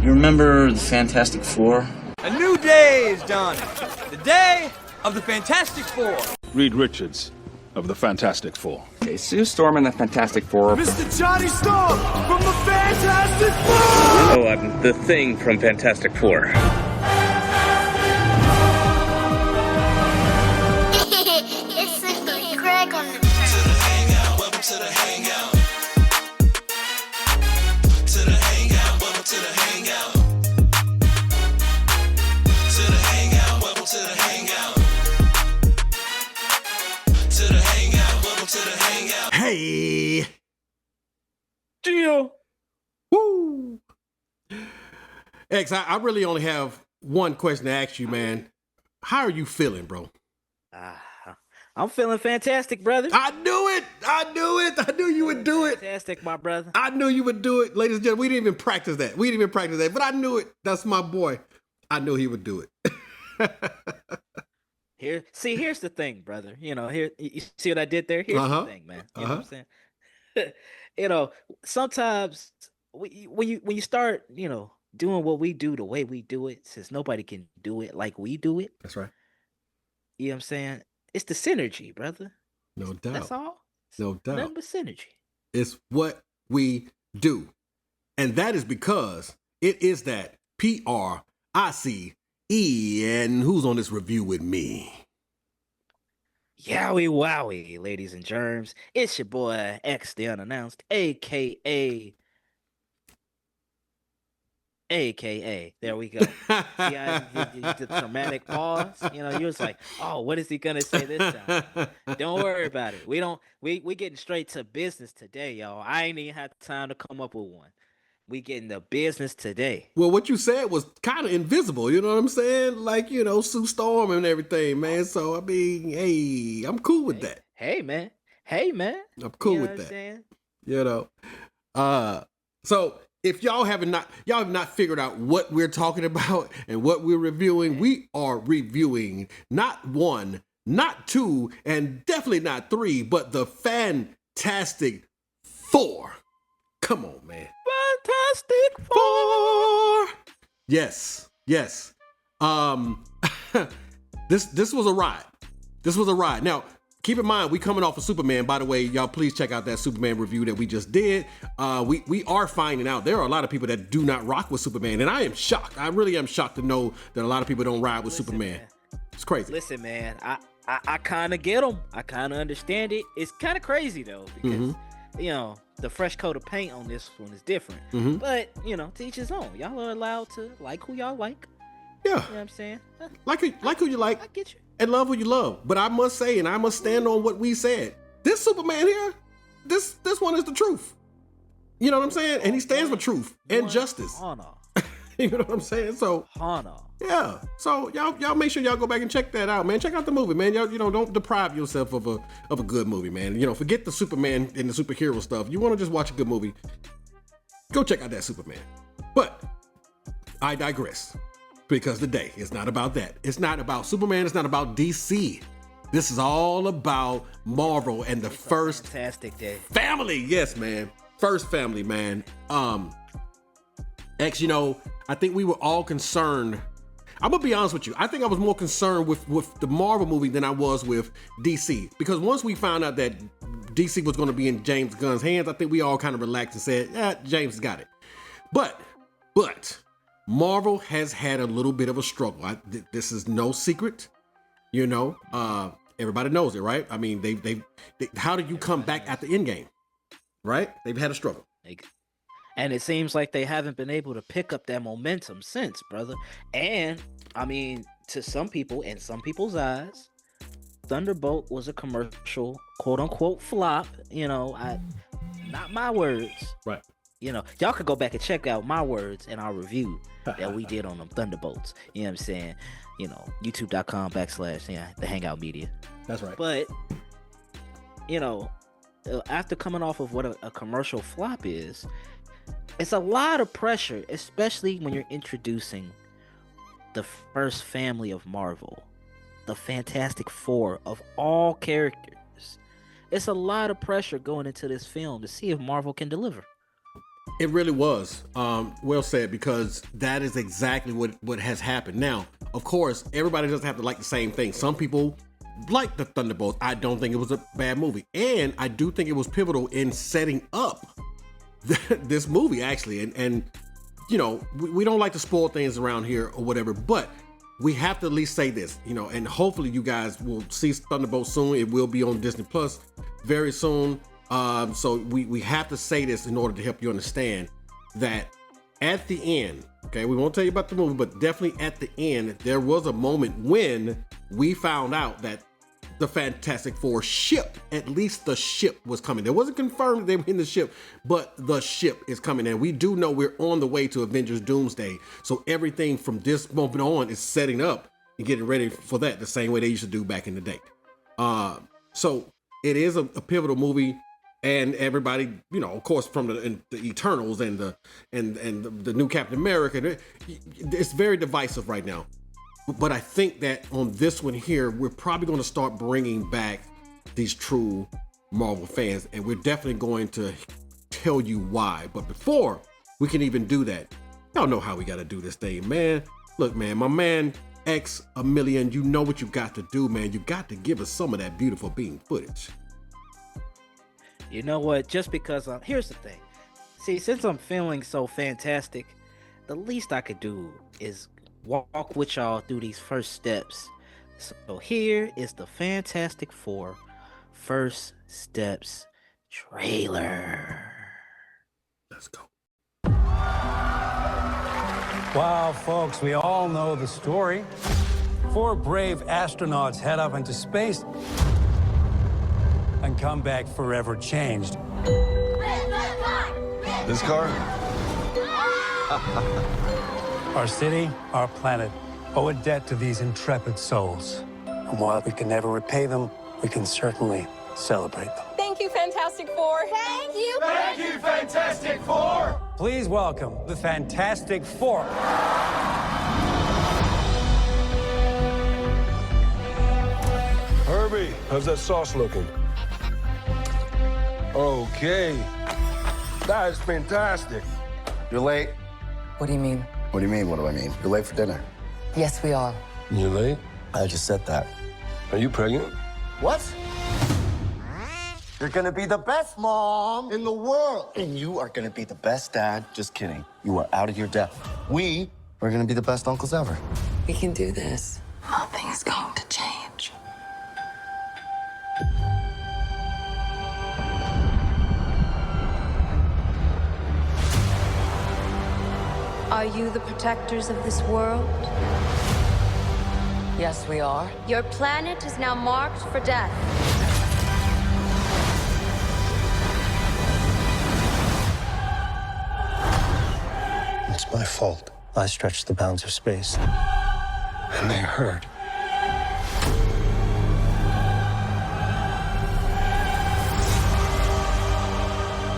You remember the Fantastic Four? A new day is dawning. The day of the Fantastic Four. Reed Richards of the Fantastic Four. Okay, Sue Storm and the Fantastic Four. Mr. Johnny Storm from the Fantastic Four! Oh, I'm the Thing from Fantastic Four. It's simply Craig on the Welcome to the hangout. To the hangout. Welcome to the hangout. To the hangout. Welcome to the hangout. To the hangout. Welcome to the hangout. Hey. Deal. Woo. X, I really only have one question to ask you, man. How are you feeling, bro? I'm feeling fantastic, brother. I knew it. I knew you would do it. Fantastic, my brother. I knew you would do it. Ladies and gentlemen, we didn't even practice that. But I knew it. That's my boy. I knew he would do it. Here's the thing, brother. You know, you see what I did there? Here's the thing, man. You know what I'm saying? You know, sometimes when you start, you know, doing what we do the way we do it, since nobody can do it like we do it. That's right. You know what I'm saying? It's the synergy, brother. No doubt. That's all. No doubt. Nothing but synergy. It's what we do. And that is because it is that PRICE. And who's on this review with me? Yowie wowie, ladies and germs. It's your boy X the Unannounced, aka there we go. See how the dramatic pause? You know, you was like, oh, what is he gonna say this time? Don't worry about it. We getting straight to business today, y'all. I ain't even had time to come up with one. We getting the business today. Well, what you said was kind of invisible, you know what I'm saying? Like, you know, Sue Storm and everything, man. So, I mean, hey, I'm cool with that. Hey, man. I'm cool You know with what that. I'm saying? You know. So if y'all have not figured out what we're talking about and what we're reviewing, we are reviewing not one, not two, and definitely not three, but the Fantastic Four. Come on, man. Fantastic Four. Yes. This was a ride. Now, keep in mind, we coming off of Superman. By the way, y'all please check out that Superman review that we just did. We are finding out there are a lot of people that do not rock with Superman, and I am shocked. I really am shocked to know that a lot of people don't ride with Superman. Man. It's crazy. Listen, man, I kind of get them. I kind of understand it. It's kind of crazy though, because you know, the fresh coat of paint on this one is different. But you know, to each his own. Y'all are allowed to like who y'all like. Yeah. You know what I'm saying? Like who you like. I get you. And love who you love. But I must say, and I must stand on what we said. This Superman here, this one is the truth. You know what I'm saying? And he stands for truth and justice. You know what I'm saying? So yeah. So y'all make sure y'all go back and check that out, man. Check out the movie, man. Y'all, you know, don't deprive yourself of a good movie, man. You know, forget the Superman and the superhero stuff. You want to just watch a good movie, go check out that Superman. But I digress. Because today is not about that. It's not about Superman. It's not about DC. This is all about Marvel and the first fantastic day. Family. Yes, man. First family, man. X, you know, I think we were all concerned. I'm gonna be honest with you. I think I was more concerned with the Marvel movie than I was with DC. Because once we found out that DC was gonna be in James Gunn's hands, I think we all kind of relaxed and said, yeah, James got it. But Marvel has had a little bit of a struggle. This is no secret, you know. Everybody knows it, right? I mean, they how do you come back at the end game, right? They've had a struggle, and it seems like they haven't been able to pick up that momentum since, brother. And I mean, to some people, in some people's eyes, Thunderbolt was a commercial, quote unquote, flop. You know, not my words, right? You know, y'all could go back and check out my words in our review that we did on them Thunderbolts. You know what I'm saying? You know, youtube.com/ the Hangout Media. That's right. But, you know, after coming off of what a commercial flop is, it's a lot of pressure, especially when you're introducing the first family of Marvel, the Fantastic Four of all characters. It's a lot of pressure going into this film to see if Marvel can deliver. It really was. Well said, because that is exactly what has happened. Now, of course, everybody doesn't have to like the same thing. Some people like the Thunderbolts. I don't think it was a bad movie. And I do think it was pivotal in setting up this movie, actually. And you know, we don't like to spoil things around here or whatever, but we have to at least say this, you know, and hopefully you guys will see Thunderbolts soon. It will be on Disney Plus very soon. So we have to say this in order to help you understand that at the end, okay, we won't tell you about the movie, but definitely at the end, there was a moment when we found out that the Fantastic Four ship, at least the ship, was coming. It wasn't confirmed they were in the ship, but the ship is coming. And we do know we're on the way to Avengers Doomsday. So everything from this moment on is setting up and getting ready for that the same way they used to do back in the day. So it is a pivotal movie. And everybody, you know, of course, from the Eternals and the new Captain America, it's very divisive right now. But I think that on this one here, we're probably going to start bringing back these true Marvel fans, and we're definitely going to tell you why. But before we can even do that, y'all know how we got to do this thing, man. Look, man, my man X a million, you know what you got to do, man. You got to give us some of that beautiful beam footage. You know what? Just because here's the thing. See, since I'm feeling so fantastic, the least I could do is walk with y'all through these first steps. So here is the Fantastic Four First Steps trailer. Let's go. Wow, folks, we all know the story. 4 brave astronauts head up into space and come back forever changed. This car? Our city, our planet, owe a debt to these intrepid souls. And while we can never repay them, we can certainly celebrate them. Thank you, Fantastic Four. Thank you. Thank you, Fantastic Four! Please welcome the Fantastic Four. Herbie, how's that sauce looking? Okay. That is fantastic. You're late. What do you mean? What do you mean, what do I mean? You're late for dinner. Yes, we are. You late? I just said that. Are you pregnant? What? You're gonna be the best mom in the world. And you are gonna be the best dad. Just kidding. You are out of your depth. We are gonna be the best uncles ever. We can do this. Nothing is going to change. Are you the protectors of this world? Yes, we are. Your planet is now marked for death. It's my fault. I stretched the bounds of space. And they hurt.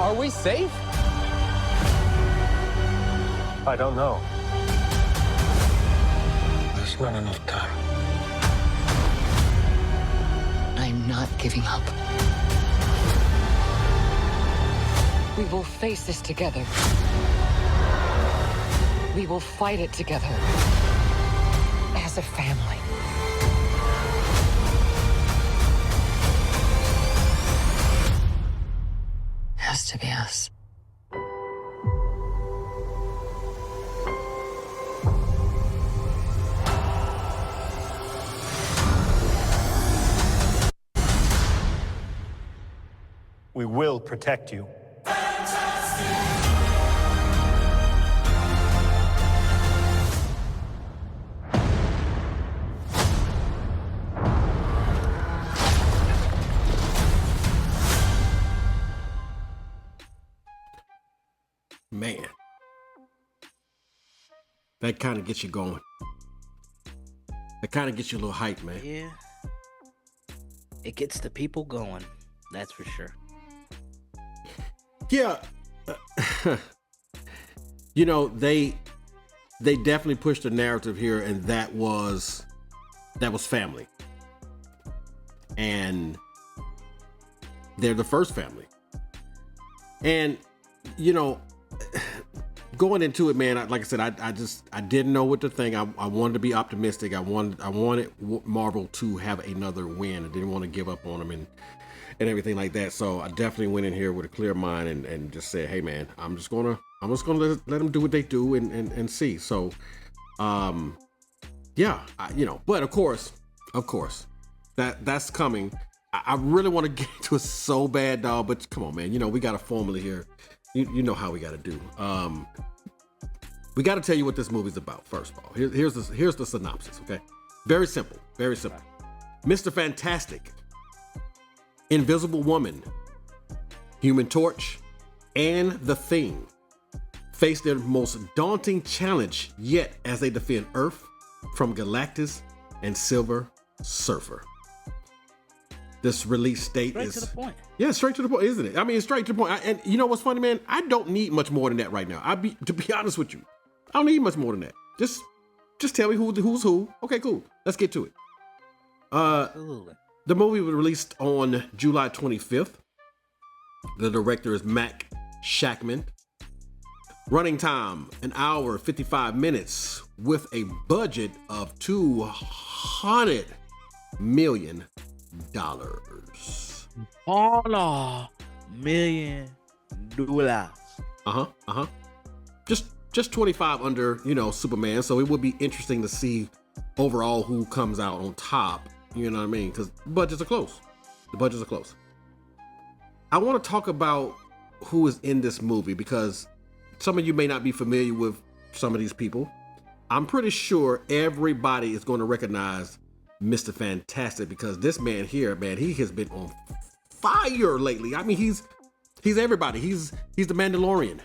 Are we safe? I don't know. There's not enough time. I'm not giving up. We will face this together. We will fight it together. As a family. Has to be us. We will protect you. Man, that kind of gets you going. That kind of gets you a little hype, man. Yeah. It gets the people going. That's for sure. Yeah. You know, they definitely pushed the narrative here, and that was family. And they're the first family. And, you know, going into it, man, like I said, I didn't know what to think. I wanted to be optimistic. I wanted Marvel to have another win. I didn't want to give up on them and everything like that. So I definitely went in here with a clear mind and just said, hey man, I'm just gonna let them do what they do and see. So, yeah, but of course, that's coming. I really want to get into it so bad, dog. But come on, man. We got a formula here. You know how we got to do. We got to tell you what this movie's about. First of all, here's the synopsis. Okay, very simple. Mr. Fantastic, Invisible Woman, Human Torch, and The Thing face their most daunting challenge yet as they defend Earth from Galactus and Silver Surfer. This release date is straight to the point. Yeah, straight to the point, isn't it? I mean, it's straight to the point. And you know what's funny, man? I don't need much more than that right now. To be honest with you, I don't need much more than that. Just tell me who's who. Okay, cool. Let's get to it. Absolutely. The movie was released on July 25th. The director is Mac Shackman. Running time, 1 hour, 55 minutes with a budget of $200 million. $100 million. Just 25 under, Superman. So it would be interesting to see overall who comes out on top. You know what I mean? Because the budgets are close. I want to talk about who is in this movie because some of you may not be familiar with some of these people. I'm pretty sure everybody is going to recognize Mr. Fantastic because this man here, man, he has been on fire lately. I mean, he's everybody. He's the Mandalorian,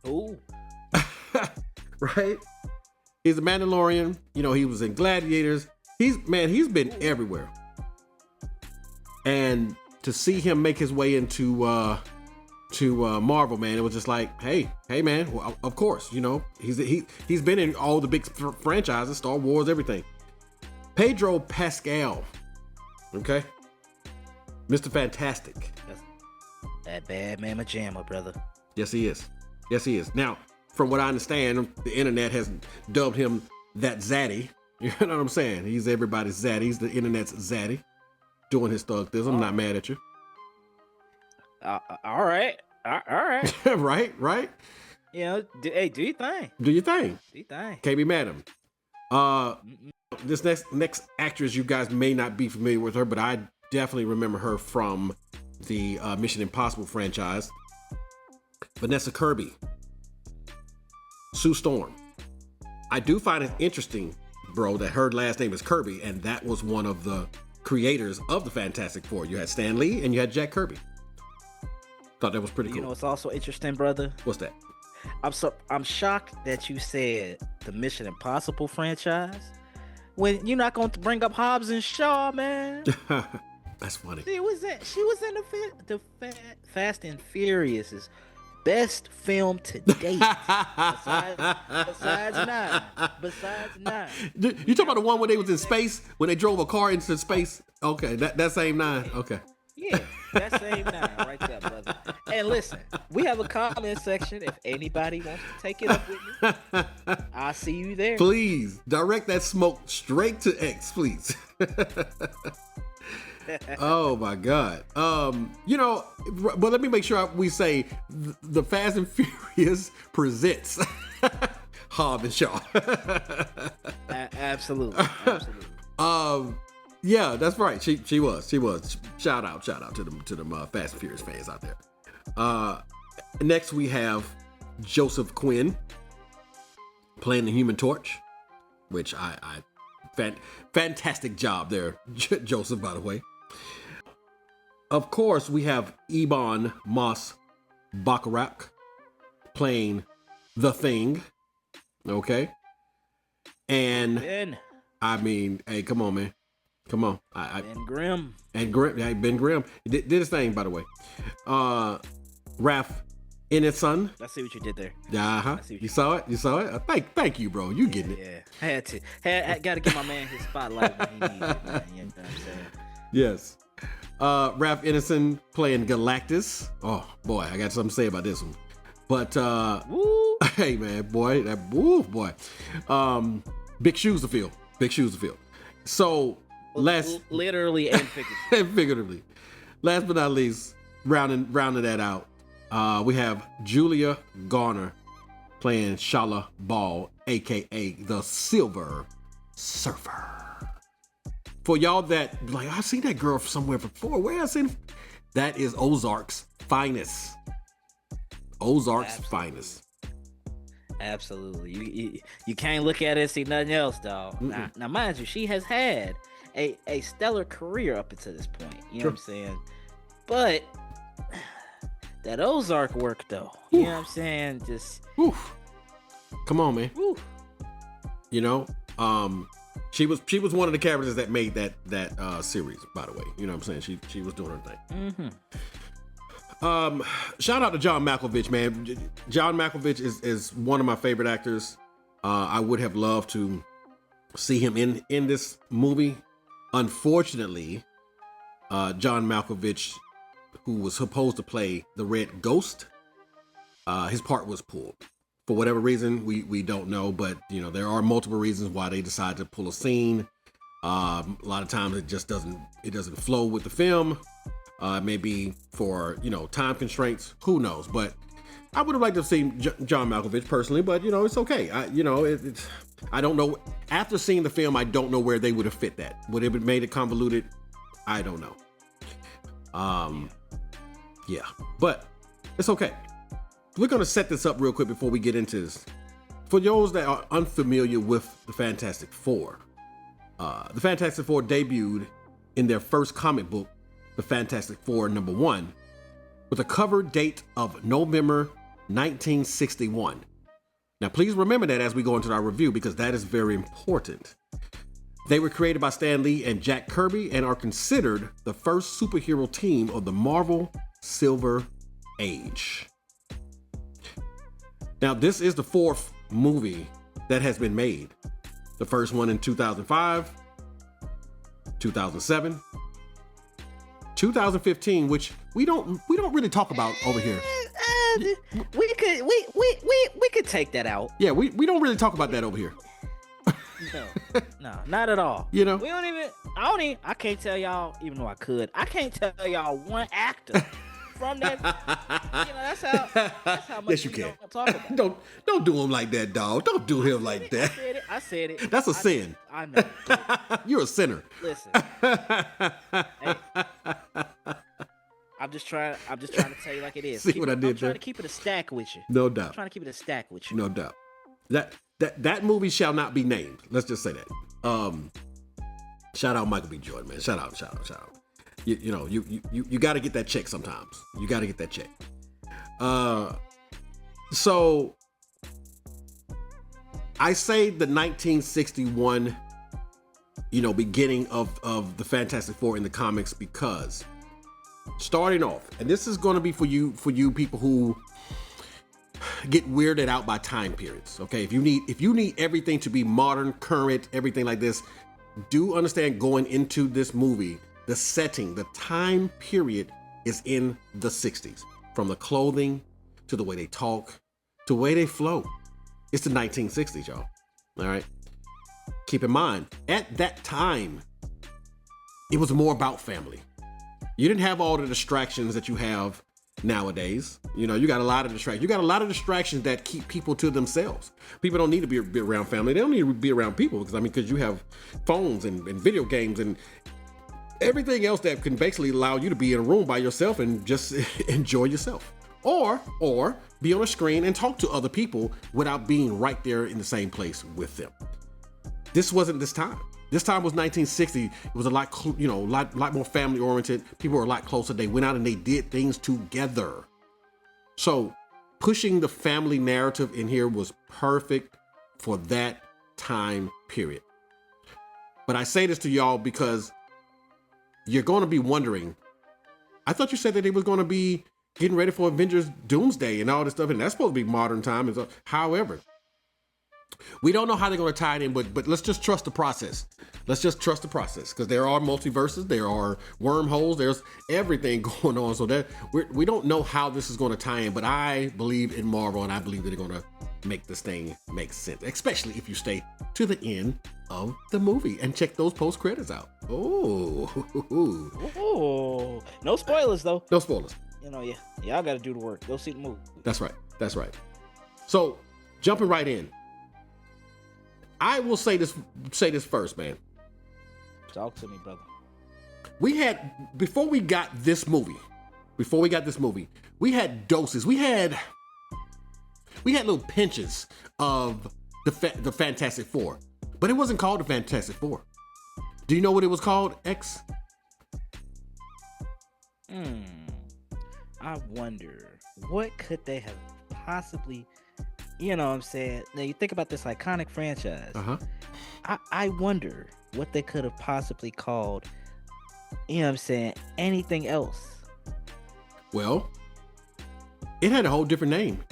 Ooh. Right? He's the Mandalorian. He was in Gladiators. He's been everywhere. And to see him make his way into Marvel, man, it was just like, hey, man. Well, of course, he's been in all the big franchises, Star Wars, everything. Pedro Pascal, okay, Mr. Fantastic. That bad mama jamma, brother. Yes, he is. Now, from what I understand, the internet has dubbed him that Zaddy. You know what I'm saying? He's everybody's Zaddy. He's the internet's Zaddy, doing his thug things. I'm not mad at you. All right. Right. Do your thing. Do your thing. Can't be mad at him. This next actress, you guys may not be familiar with her, but I definitely remember her from the Mission Impossible franchise. Vanessa Kirby, Sue Storm. I do find it interesting, bro, that her last name is Kirby, and that was one of the creators of the Fantastic Four. You had Stan Lee and you had Jack Kirby. Thought that was pretty cool. What's also interesting, brother? What's that? I'm shocked that you said the Mission Impossible franchise when you're not going to bring up Hobbs and Shaw, man. That's funny. She was in the Fast and Furious's best film to date. besides nine. You talking about the one where they was in space, when they drove a car into space? Okay, that same 9. Okay. Yeah, that same 9 right there, brother. And listen, we have a comment section. If anybody wants to take it up with me, I'll see you there. Please direct that smoke straight to X, please. Oh my God. But let me make sure we say the Fast and Furious presents Hobbs and Shaw. Absolutely. Yeah, that's right. She was. Shout out to them Fast and Furious fans out there. Next we have Joseph Quinn playing the Human Torch, which fantastic job there, Joseph, by the way. Of course, we have Ebon Moss-Bachrach playing The Thing. Okay. And Ben. I mean, hey, come on, man. Come on. Ben Grimm. And Grimm, yeah, Ben Grimm. He did his thing, by the way. Raph Ineson. I see what you did there. Uh-huh. You saw it? Thank you, bro. You getting it. Yeah. Had to. Got to give my man his spotlight when he needs it, man. You know what I'm saying? Yes. Raph Ineson playing Galactus. Oh, boy, I got something to say about this one. But hey man, boy, that boy. Big shoes to fill. Big shoes to fill. So literally and figuratively. and figuratively. Last but not least, rounding that out, we have Julia Garner playing Shala Ball, aka the Silver Surfer. For y'all that like, I've seen that girl somewhere before. Where I seen that is Ozark's finest. Ozark's finest. Absolutely. You can't look at it and see nothing else, dog. Now, mind you, she has had a stellar career up until this point. You know what I'm saying? But that Ozark work, though. You know what I'm saying? Just come on, man. You know, she was one of the characters that made that series, by the way. You know what I'm saying? She was doing her thing. Shout out to John Malkovich, man. John Malkovich is one of my favorite actors. I would have loved to see him in this movie. Unfortunately, John Malkovich, who was supposed to play the Red Ghost, his part was pulled. For whatever reason, we don't know, but you know, there are multiple reasons why they decided to pull a scene. A lot of times it just doesn't flow with the film. Maybe for, you know, time constraints, who knows? But I would have liked to have seen John Malkovich personally, but you know, it's okay. I don't know. After seeing the film, I don't know where they would have fit that. Would it have made it convoluted? I don't know. Yeah, but it's okay. We're gonna set this up real quick before we get into this. For those that are unfamiliar with the Fantastic Four, the Fantastic Four debuted in their first comic book, The Fantastic Four #1, with a cover date of November 1961. Now, please remember that as we go into our review, because that is very important. They were created by Stan Lee and Jack Kirby and are considered the first superhero team of the Marvel Silver Age. Now, this is the fourth movie that has been made. The first one in 2005, 2007, 2015, which we don't really talk about over here. We could take that out. Yeah, we don't really talk about that over here. No, not at all. You know, we don't even. I can't tell y'all, even though I could. I can't tell y'all one actor from that. You know, that's how much yes, you we can. don't talk about. Don't do him like that, dog. Don't do him like that. I said it. That's a sin. I know. You're a sinner. Listen. Hey, I'm just trying to tell you like it is. See what I did there? I'm trying to keep it a stack with you. No doubt. I'm trying to keep it a stack with you. No doubt. That movie shall not be named. Let's just say that. Shout out Michael B. Jordan, man. Shout out. You know, you got to get that check sometimes. You got to get that check. So I say the 1961, you know, beginning of the Fantastic Four in the comics, because starting off, and this is going to be for you people who get weirded out by time periods. Okay, if you need everything to be modern, current, everything like this, do understand going into this movie, the setting, the time period is in the 60s. From the clothing to the way they talk to the way they flow. It's the 1960s, y'all. All right. Keep in mind, at that time, it was more about family. You didn't have all the distractions that you have nowadays. You know, you got a lot of distractions. You got a lot of distractions that keep people to themselves. People don't need to be around family. They don't need to be around people because you have phones and video games and everything else that can basically allow you to be in a room by yourself and just enjoy yourself. Or be on a screen and talk to other people without being right there in the same place with them. This wasn't this time. This time was 1960. It was a lot, lot more family oriented. People were a lot closer. They went out and they did things together. So pushing the family narrative in here was perfect for that time period. But I say this to y'all because you're going to be wondering, I thought you said that they was going to be getting ready for Avengers Doomsday and all this stuff, and that's supposed to be modern time. And so, however, We don't know how they're going to tie it in, but let's just trust the process. Let's just trust the process, because there are multiverses, there are wormholes, there's everything going on. So that we don't know how this is going to tie in, but I believe in Marvel, and I believe that they're going to make this thing make sense, especially if you stay to the end of the movie and check those post credits out. Oh, no spoilers though. No spoilers. You know, y'all got to do the work. Go see the movie. That's right. So jumping right in. I will say this first, man. Talk to me, brother. Before we got this movie, we had doses. We had little pinches of the Fantastic Four, but it wasn't called the Fantastic Four. Do you know what it was called, X? I wonder, what could they have possibly, you know what I'm saying? Now you think about this iconic franchise. I wonder what they could have possibly called, you know what I'm saying, anything else. Well, it had a whole different name.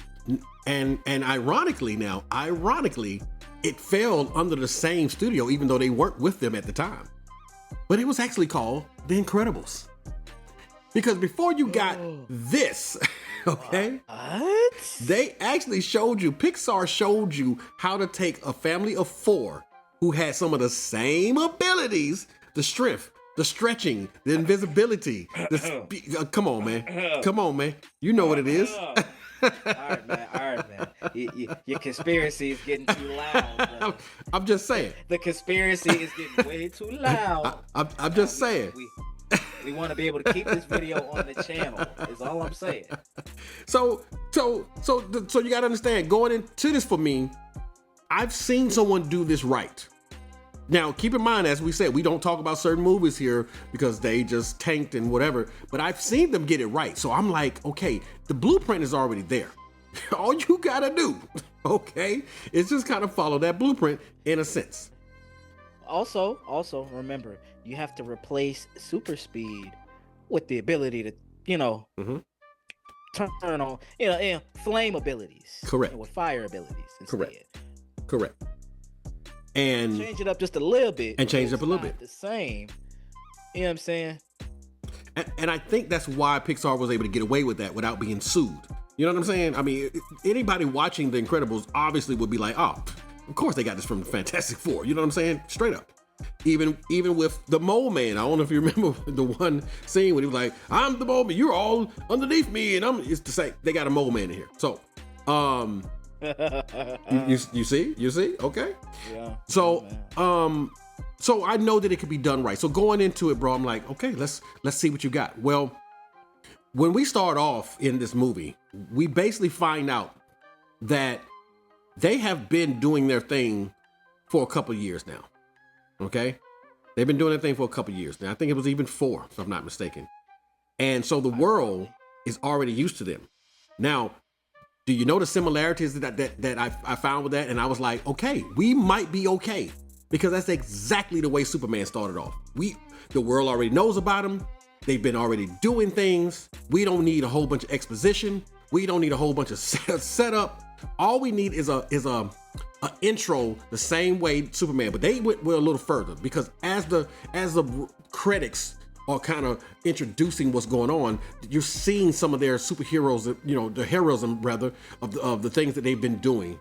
And ironically, it fell under the same studio, even though they weren't with them at the time. But it was actually called The Incredibles. Because before you got this, okay, they actually Pixar showed you how to take a family of four who had some of the same abilities, the strength, the stretching, the invisibility. Come on, man. You know what it is. All right, man. Your conspiracy is getting too loud. I'm just saying. The conspiracy is getting way too loud. I'm just saying. We want to be able to keep this video on the channel. Is all I'm saying. So you gotta understand. Going into this for me, I've seen someone do this right. Now, keep in mind, as we said, we don't talk about certain movies here because they just tanked and whatever, but I've seen them get it right. So I'm like, okay, the blueprint is already there. All you gotta do, okay, is just kind of follow that blueprint in a sense. Also, remember, you have to replace super speed with the ability to, turn on, flame abilities. Correct. With fire abilities instead. Correct. And change it up just a little bit. And change it up a little bit. The same. You know what I'm saying? And I think that's why Pixar was able to get away with that without being sued. You know what I'm saying? I mean, anybody watching The Incredibles obviously would be like, oh, of course they got this from the Fantastic Four. You know what I'm saying? Straight up. Even with the Mole Man. I don't know if you remember the one scene when he was like, I'm the Mole Man, you're all underneath me, and it's to say they got a Mole Man in here. So, you see? Okay. Yeah. So, so I know that it could be done right. So going into it, bro, I'm like, okay, let's see what you got. Well, when we start off in this movie, we basically find out that they have been doing their thing for a couple of years now. Okay? They've been doing their thing for a couple of years now. I think it was even 4, if I'm not mistaken. And so the world is already used to them. Now, do you know the similarities that I found with that? And I was like, okay, we might be okay. Because that's exactly the way Superman started off. The world already knows about him. They've been already doing things. We don't need a whole bunch of exposition. We don't need a whole bunch of setup. All we need is a intro the same way Superman, but they went a little further because as the critics are kind of introducing what's going on, you're seeing some of their superheroes, the heroism rather of the things that they've been doing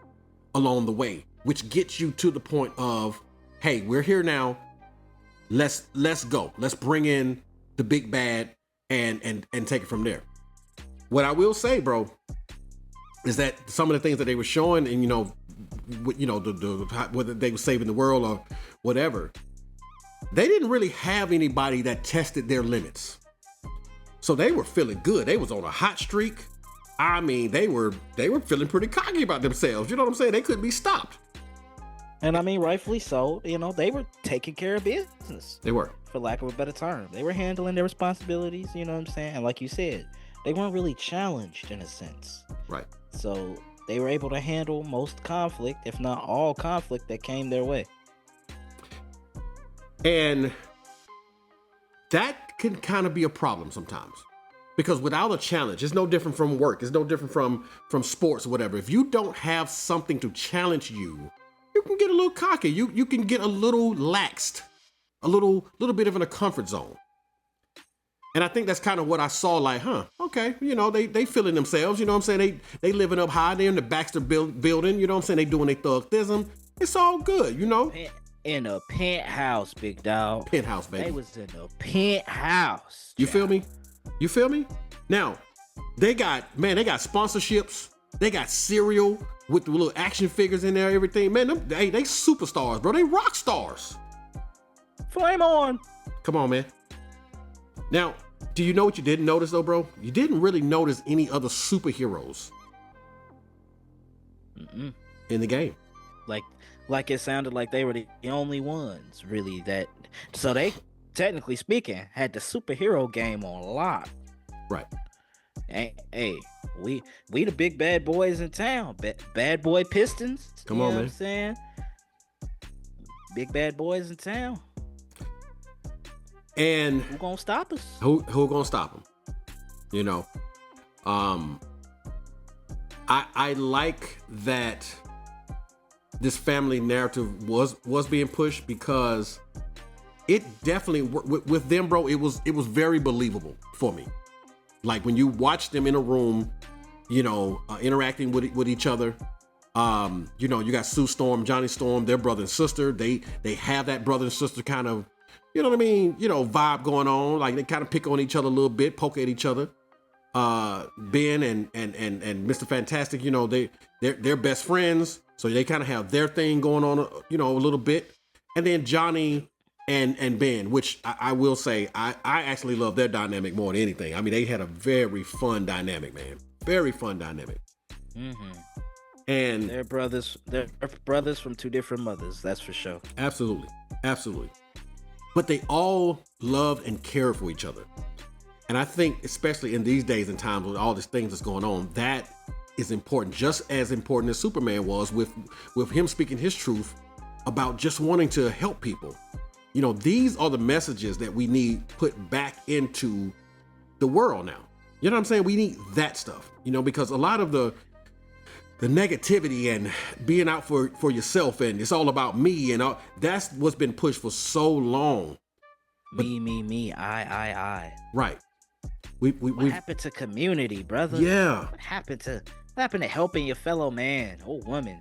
along the way, which gets you to the point of, hey, we're here now. Let's go. Let's bring in the big bad and take it from there. What I will say, bro, is that some of the things that they were showing, and whether they were saving the world or whatever, they didn't really have anybody that tested their limits. So they were feeling good. They was on a hot streak. I mean, they were feeling pretty cocky about themselves. You know what I'm saying? They couldn't be stopped. And I mean, rightfully so. They were taking care of business. They were, for lack of a better term. They were handling their responsibilities. You know what I'm saying? And like you said, they weren't really challenged in a sense. Right. So they were able to handle most conflict, if not all conflict that came their way. And that can kind of be a problem sometimes. Because without a challenge, it's no different from work. It's no different from sports or whatever. If you don't have something to challenge you, can get a little cocky. You can get a little laxed, a little bit of in a comfort zone. And I think that's kind of what I saw, like, okay, you know, they feeling themselves, you know what I'm saying? They living up high, they're in the Baxter building, you know what I'm saying? They doing their thug-thism. It's all good, you know? In a penthouse, big dog. Penthouse, baby. They was in a penthouse. You feel me? You feel me? Now, they got sponsorships. They got cereal with the little action figures in there, everything. Man, they superstars, bro. They rock stars. Flame on. Come on, man. Now, do you know what you didn't notice, though, bro? You didn't really notice any other superheroes in the game. Like it sounded like they were the only ones, really, that... So they, technically speaking, had the superhero game on lock. Right. Hey, we the big bad boys in town. Bad boy Pistons. Come on, man. What I'm saying? Big bad boys in town. And who gonna stop us? Who gonna stop them? You know, I like that this family narrative was being pushed, because it definitely with them, bro. It was very believable for me. Like when you watch them in a room, you know, interacting with each other. You know, you got Sue Storm, Johnny Storm, their brother and sister. They have that brother and sister kind of, you know what I mean, you know, vibe going on. Like they kind of pick on each other a little bit, poke at each other. Ben and Mr. Fantastic, you know, they're best friends, so they kind of have their thing going on, you know, a little bit. And then Johnny and Ben, which I will say, I actually love their dynamic more than anything. I mean, they had a very fun dynamic, man. Very fun dynamic. Mm-hmm. And they're brothers from two different mothers, that's for sure. Absolutely. But they all love and care for each other. And I think, especially in these days and times with all these things that's going on, that is important, just as important as Superman was with him speaking his truth about just wanting to help people. You know, these are the messages that we need put back into the world now. You know what I'm saying? We need that stuff, you know, because a lot of the negativity and being out for yourself and it's all about me and all, that's what's been pushed for so long. But, me, I. Right. What happened to community, brother? Yeah. What happened to helping your fellow man or woman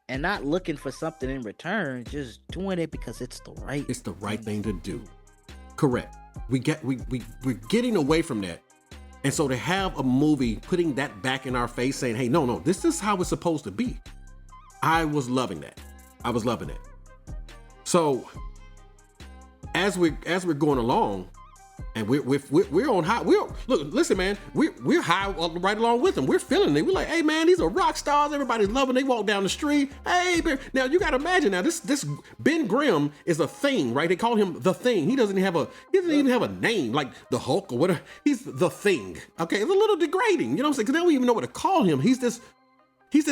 and not looking for something in return, just doing it because it's the right thing to do. Correct. We're getting away from that. And so to have a movie putting that back in our face saying, hey, no, this is how it's supposed to be. I was loving that. So as we're going along, and we're on high. Listen, man. We're high right along with them. We're feeling it. We're like, hey, man, these are rock stars. Everybody's loving. They walk down the street. Hey, man. Now you got to imagine. Now this Ben Grimm is a thing, right? They call him the Thing. He doesn't even have a name like the Hulk or whatever. He's the Thing. Okay, it's a little degrading. You know what I'm saying? Because they don't even know what to call him. He's this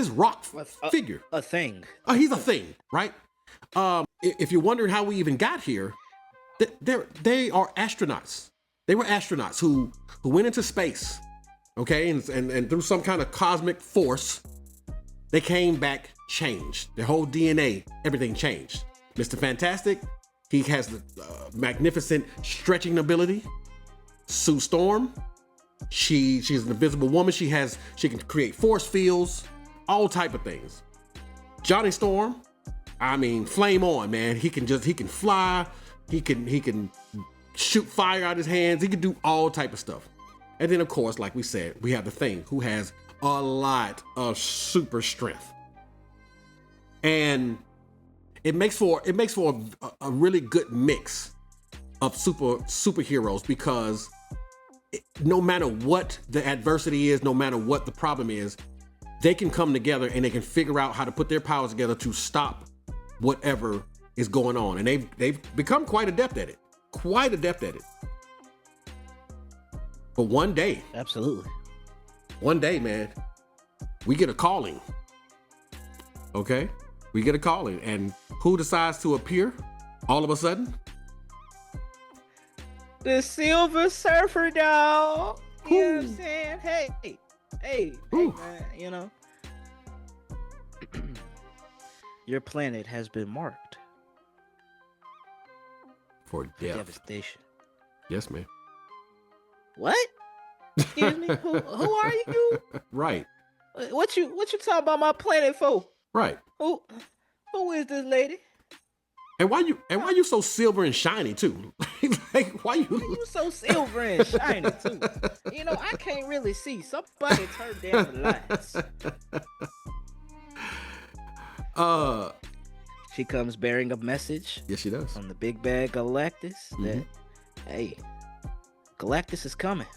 rock figure. A thing. He's a thing, right? If you're wondering how we even got here. They are astronauts. They were astronauts who went into space, okay? And through some kind of cosmic force, they came back changed. Their whole DNA, everything changed. Mr. Fantastic, he has the magnificent stretching ability. Sue Storm, she's an invisible woman. She can create force fields, all type of things. Johnny Storm, I mean, flame on, man. He can fly. He can shoot fire out his hands. He can do all type of stuff. And then, of course, like we said, we have the Thing, who has a lot of super strength. And it makes for a really good mix of superheroes, because no matter what the adversity is, no matter what the problem is, they can come together and they can figure out how to put their powers together to stop whatever is going on. And they've become quite adept at it. But one day, absolutely, man, we get a calling. Okay? We get a calling. And who decides to appear all of a sudden? The Silver Surfer, dog. You know what I'm saying? Hey, man, you know. your planet has been marked For death. devastation. Yes, man. What? Excuse me. Who are you? Right. What you talking about my planet for? Right. Who is this lady? And why you so silver and shiny too? Like why you? You so silver and shiny too. You know, I can't really see. Somebody turn down the lights. She comes bearing a message. Yes, she does. From the big bad Galactus that, hey, Galactus is coming.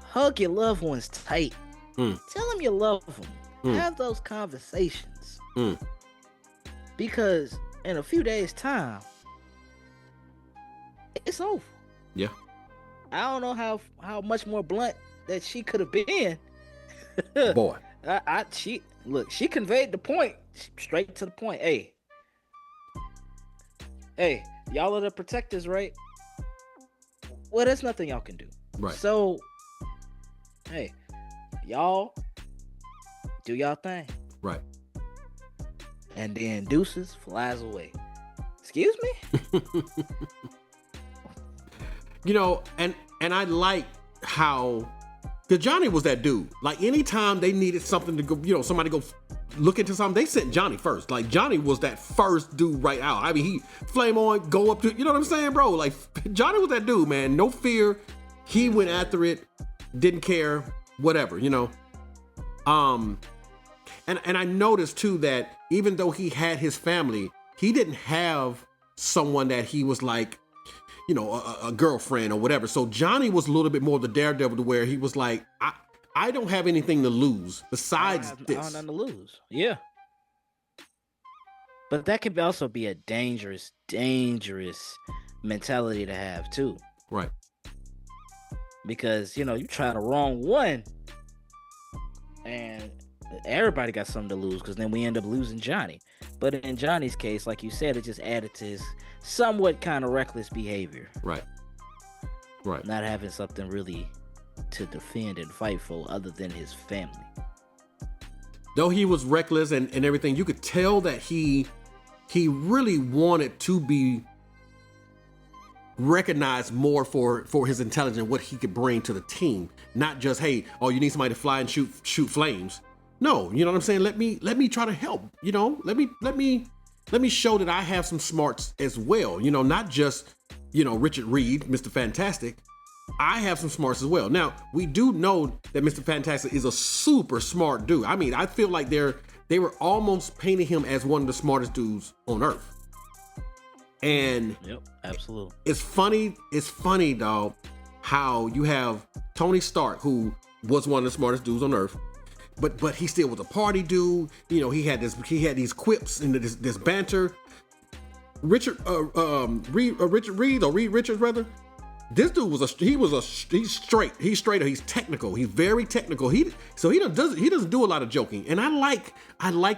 Hug your loved ones tight. Tell them you love them. Have those conversations. Because in a few days' time, it's over. Yeah. I don't know how much more blunt that she could have been. Boy. She conveyed the point straight to the point. Hey, y'all are the protectors, right? Well, there's nothing y'all can do. Right. So, hey, y'all do y'all thing. Right. And then Deuces flies away. Excuse me? You know, and I like how, because Johnny was that dude. Like anytime they needed something to go, you know, somebody go look into something, they sent Johnny first. Like Johnny was that first dude right out. I mean, he flame on, go up to, you know what I'm saying, bro? Like Johnny was that dude, man. No fear. He went after it, didn't care, whatever, you know. And I noticed too that even though he had his family, he didn't have someone that he was like, you know, a girlfriend or whatever. So Johnny was a little bit more of the daredevil to where he was like, I don't have anything to lose besides this. I don't have nothing to lose. Yeah. But that could also be a dangerous mentality to have too. Right. Because, you know, you try the wrong one and everybody got something to lose, because then we end up losing Johnny. But in Johnny's case, like you said, it just added to his somewhat kind of reckless behavior. Right. Right. Not having something really to defend and fight for other than his family. Though he was reckless and everything, you could tell that he really wanted to be recognized more for his intelligence and what he could bring to the team. Not just, hey, oh, you need somebody to fly and shoot flames. No, you know what I'm saying? Let me try to help, you know, let me show that I have some smarts as well. You know, not just, you know, Richard Reed, Mr. Fantastic. I have some smarts as well. Now, we do know that Mr. Fantastic is a super smart dude. I mean, I feel like they were almost painting him as one of the smartest dudes on Earth. And yep, absolutely. It's funny, dog, how you have Tony Stark, who was one of the smartest dudes on Earth. But he still was a party dude. You know, he had these quips and this banter. Reed Richards rather. This dude he's straight. He's straight. He's technical. He's very technical. He doesn't do a lot of joking. And I like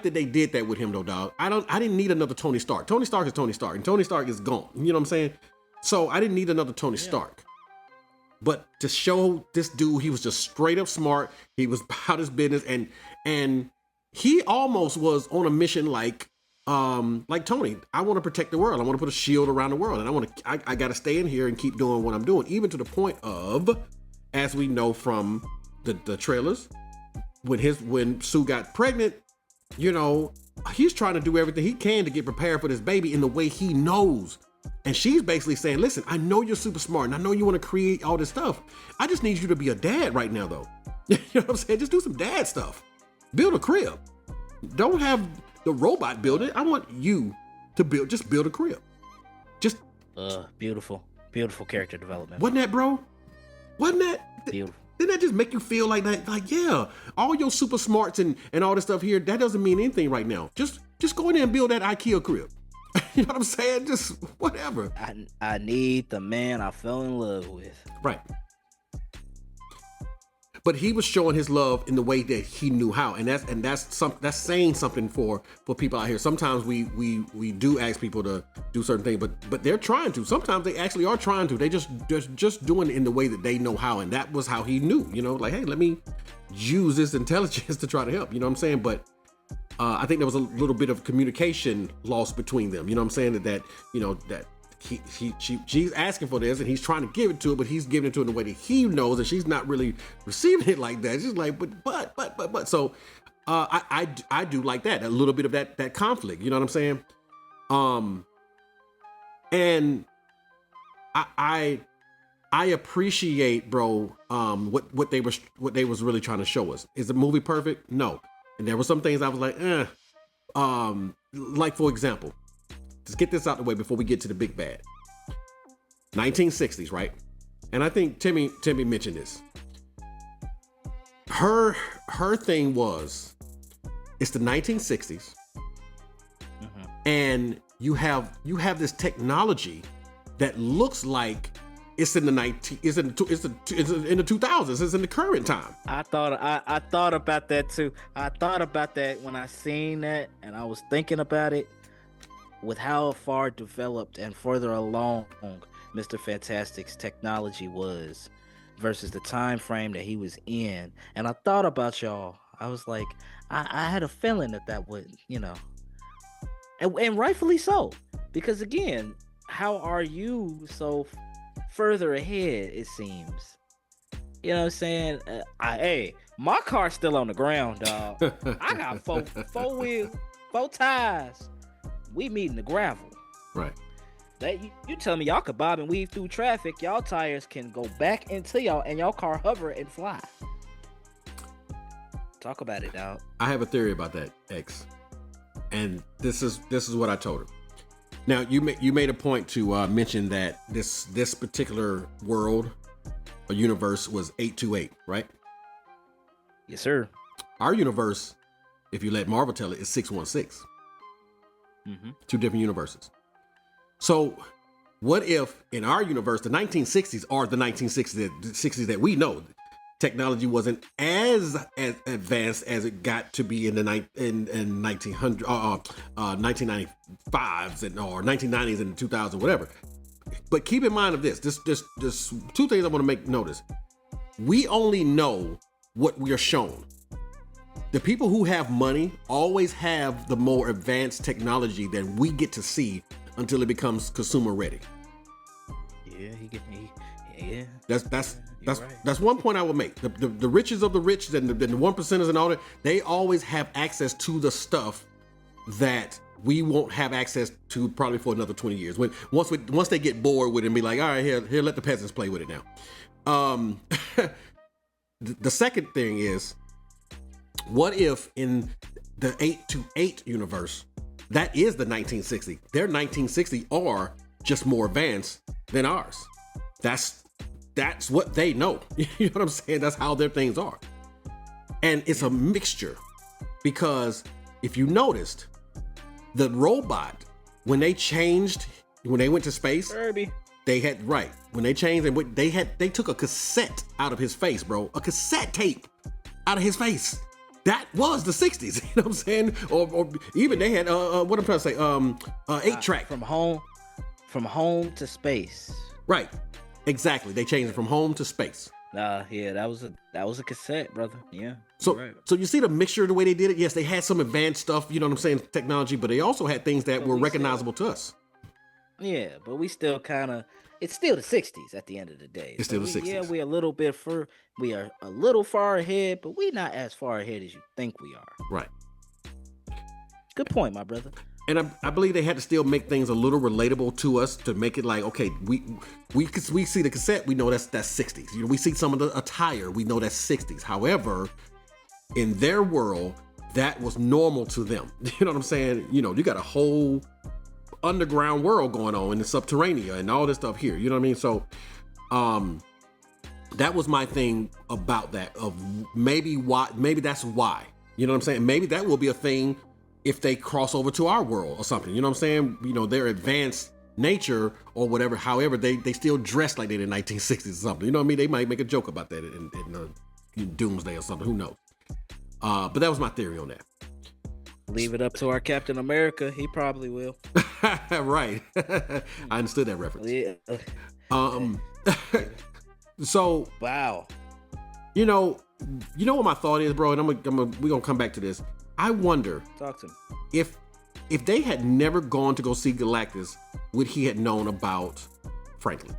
that they did that with him though, dog. I didn't need another Tony Stark. Tony Stark is Tony Stark, and Tony Stark is gone. You know what I'm saying? So I didn't need another Tony Stark. But to show this dude, he was just straight up smart. He was about his business, and he almost was on a mission like Tony. I want to protect the world. I want to put a shield around the world, and I got to stay in here and keep doing what I'm doing, even to the point of, as we know from the trailers, when Sue got pregnant, you know, he's trying to do everything he can to get prepared for this baby in the way he knows. And she's basically saying, listen, I know you're super smart and I know you want to create all this stuff. I just need you to be a dad right now, though. You know what I'm saying? Just do some dad stuff. Build a crib. Don't have the robot build it. I want you to build a crib. Just beautiful character development. Wasn't that, bro? Wasn't that beautiful? Didn't that just make you feel like that? Like, yeah, all your super smarts and all this stuff here, that doesn't mean anything right now. Just go in there and build that IKEA crib. You know what I'm saying? Just whatever. I need the man I fell in love with. Right. But he was showing his love in the way that he knew how, and that's saying something for people out here. Sometimes we do ask people to do certain things, but they're trying to. Sometimes they actually are trying to. They just doing it in the way that they know how, and that was how he knew. You know, like, hey, let me use this intelligence to try to help. You know what I'm saying? But I think there was a little bit of communication lost between them. You know what I'm saying? That you know that she's asking for this and he's trying to give it to her, but he's giving it to her in a way that he knows, and she's not really receiving it like that. She's like, but. So I do like that, a little bit of that conflict. You know what I'm saying? And I appreciate, bro, what they was really trying to show us. Is the movie perfect? No. And there were some things I was like, like for example, let's get this out the way before we get to the big bad. 1960s, right? And I think Timmy mentioned this. Her thing was, it's the 1960s, and you have this technology that looks like it's in the 2000s. It's in the current time. I thought about that too. I thought about that when I seen that, and I was thinking about it with how far developed and further along Mr. Fantastic's technology was versus the time frame that he was in. And I thought about y'all. I was like, I had a feeling that would, you know, and rightfully so, because again, how are you so further ahead? It seems, you know what I'm saying? Hey, my car's still on the ground, dog. I got four wheels, 4 tires. We meet in the gravel. Right. That you tell me y'all could bob and weave through traffic. Y'all tires can go back into y'all, and y'all car hover and fly. Talk about it, dog. I have a theory about that, X, and this is what I told her. Now you made a point to mention that this particular world or universe was 828, right? Yes, sir. Our universe, if you let Marvel tell it, is 616. Two different universes. So what if in our universe, the 1960s are the 1960s that we know? Technology wasn't as advanced as it got to be in the 1995s or 1990s and 2000s, whatever. But keep in mind of this. Just 2 things I want to make notice. We only know what we are shown. The people who have money always have the more advanced technology that we get to see until it becomes consumer ready. Yeah, he get me. Yeah. That's one point I would make. The riches of the rich and the 1%ers and all that, they always have access to the stuff that we won't have access to probably for another 20 years. Once they get bored with it and be like, all right, here, let the peasants play with it now. The second thing is, what if in the 828 universe, that is the 1960? Their 1960 are just more advanced than ours. That's what they know. You know what I'm saying? That's how their things are. And it's a mixture, because if you noticed, the robot, when they went to space, Kirby. They had, right, when they changed, and they took a cassette out of his face, bro. A cassette tape out of his face. That was the 60s, you know what I'm saying? Or even they had, what I'm trying to say, 8-track. From home to space. Right, exactly. They changed it from home to space. Yeah, that was a cassette, brother. Yeah. So, right. So you see the mixture of the way they did it? Yes, they had some advanced stuff, you know what I'm saying, technology, but they also had things that were recognizable to us. Yeah, but we still it's still the 60s at the end of the day. It's still the 60s. Yeah, we are a little far ahead, but we not as far ahead as you think we are. Right. Good point, my brother. And I believe they had to still make things a little relatable to us to make it like, okay, we see the cassette, we know that's 60s. You know, we see some of the attire, we know that's 60s. However, in their world, that was normal to them. You know what I'm saying? You know, you got a whole underground world going on in the subterranean and all this stuff here. You know what I mean? So, that was my thing about that, of maybe that's why. You know what I'm saying? Maybe that will be a thing if they cross over to our world or something. You know what I'm saying? You know, their advanced nature or whatever. However, they still dress like they're in the 1960s or something. You know what I mean? They might make a joke about that in Doomsday or something. Who knows? But that was my theory on that. Leave it up to our Captain America. He probably will. Right. I understood that reference. Yeah. So wow. You know what my thought is, bro, and we're gonna come back to this. I wonder Talk to me. if they had never gone to go see Galactus, would he had known about Franklin?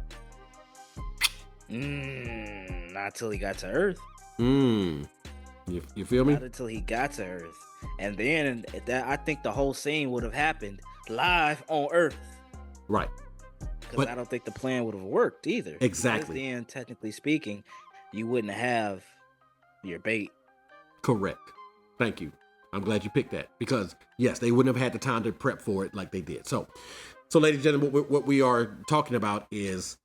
Not till he got to Earth. You feel me? Not until he got to Earth. And then I think the whole scene would have happened live on Earth. Right. Because I don't think the plan would have worked either. Exactly. Because then, technically speaking, you wouldn't have your bait. Correct. Thank you. I'm glad you picked that because yes, they wouldn't have had the time to prep for it like they did. So ladies and gentlemen, what we are talking about is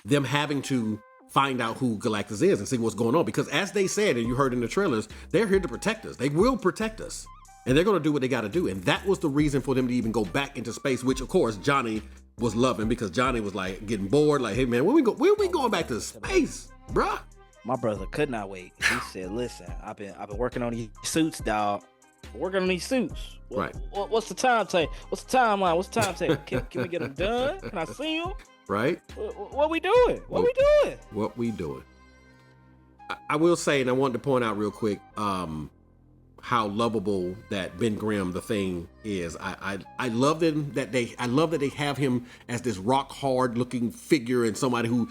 them having to find out who Galactus is and see what's going on. Because as they said, and you heard in the trailers, they're here to protect us. They will protect us. And they're going to do what they got to do. And that was the reason for them to even go back into space, which of course Johnny was loving because Johnny was like getting bored. Like, hey man, where we going back to space, bruh? My brother could not wait. He said, "Listen, I've been working on these suits, dog. Working on these suits. Right. What's the timetable? What's the timeline? What's the timetable? Can we get them done? Can I see them? Right. What we doing? What we doing? I will say, and I wanted to point out real quick, how lovable that Ben Grimm the Thing is. I love them that I love that they have him as this rock hard looking figure and somebody who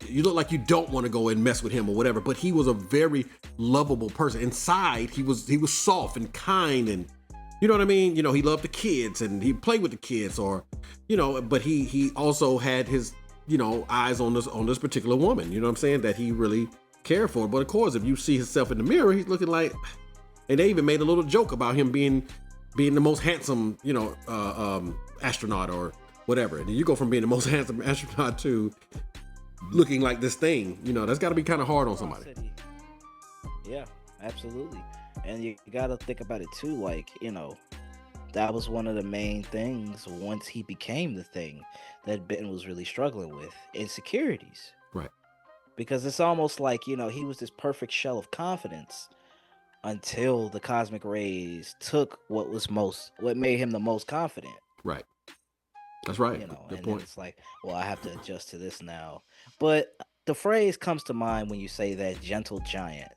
you look like you don't want to go and mess with him or whatever, but he was a very lovable person. Inside, he was soft and kind, and you know what I mean? You know, he loved the kids and he played with the kids, or you know, but he also had his, you know, eyes on this particular woman, you know what I'm saying, that he really cared for. But of course, if you see himself in the mirror, he's looking like, and they even made a little joke about him being the most handsome, you know, astronaut or whatever. And you go from being the most handsome astronaut to looking like this thing, you know, that's got to be kind of hard on somebody. Yeah, absolutely. And you got to think about it too, like, you know, that was one of the main things once he became the Thing that Ben was really struggling with, insecurities. Right. Because it's almost like, you know, he was this perfect shell of confidence until the cosmic rays took what made him the most confident. Right. That's right. You know, Good and point. then it's like, well, I have to adjust to this now. But the phrase comes to mind when you say that gentle giant.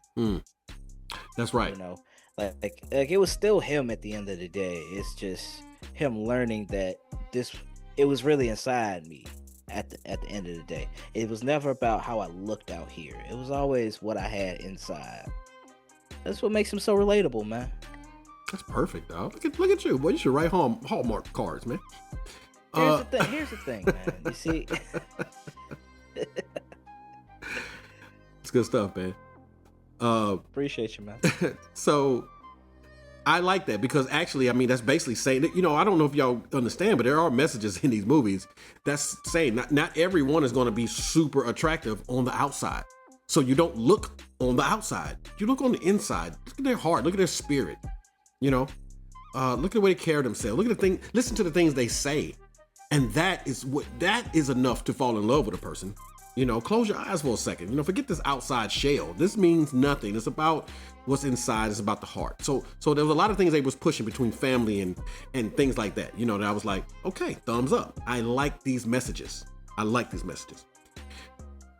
That's right. You know, like it was still him at the end of the day. It's just him learning that it was really inside me at the end of the day. It was never about how I looked out here. It was always what I had inside. That's what makes him so relatable, man. That's perfect, dog. Look at you. Boy, you should write Hallmark cards, man. Here's the thing, man. You see, it's good stuff, man. Appreciate you, man. So I like that because actually, I mean, that's basically saying that, you know, I don't know if y'all understand, but there are messages in these movies that's saying not everyone is going to be super attractive on the outside. So you don't look on the outside. You look on the inside. Look at their heart. Look at their spirit. You know, look at the way they carry themselves. Look at the thing. Listen to the things they say. And that is enough to fall in love with a person. You know, close your eyes for a second. You know, forget this outside shell. This means nothing. It's about what's inside. It's about the heart. So there was a lot of things they was pushing between family and things like that. You know, that I was like, okay, thumbs up. I like these messages.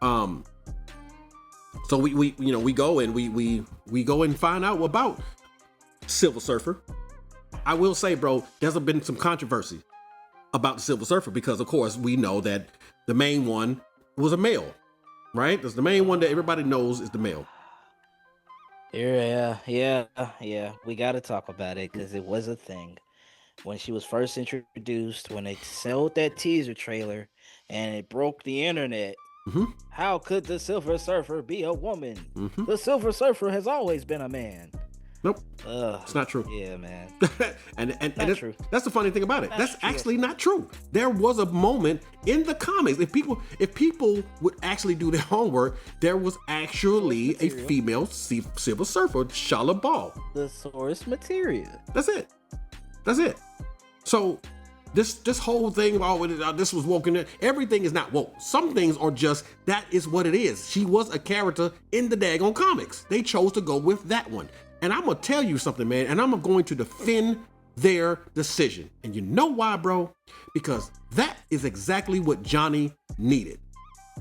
So we you know, we go and we go and find out about Silver Surfer. I will say, bro, there's been some controversy about the Silver Surfer because, of course, we know that the main one was a male, right? That's the main one that everybody knows is the male. Yeah. We got to talk about it because it was a thing. When she was first introduced, when they sold that teaser trailer and it broke the internet, how could the Silver Surfer be a woman? The Silver Surfer has always been a man. Nope. It's not true. Yeah, man. and true. That's the funny thing about it. That's actually not true. There was a moment in the comics. If people would actually do their homework, there was actually a female Silver Surfer, Shala Ball. The source material. That's it. So this whole thing about this was woke in, everything is not woke. Some things are just, that is what it is. She was a character in the daggone comics. They chose to go with that one. And I'm going to tell you something, man, and I'm going to defend their decision. And you know why, bro? Because that is exactly what Johnny needed.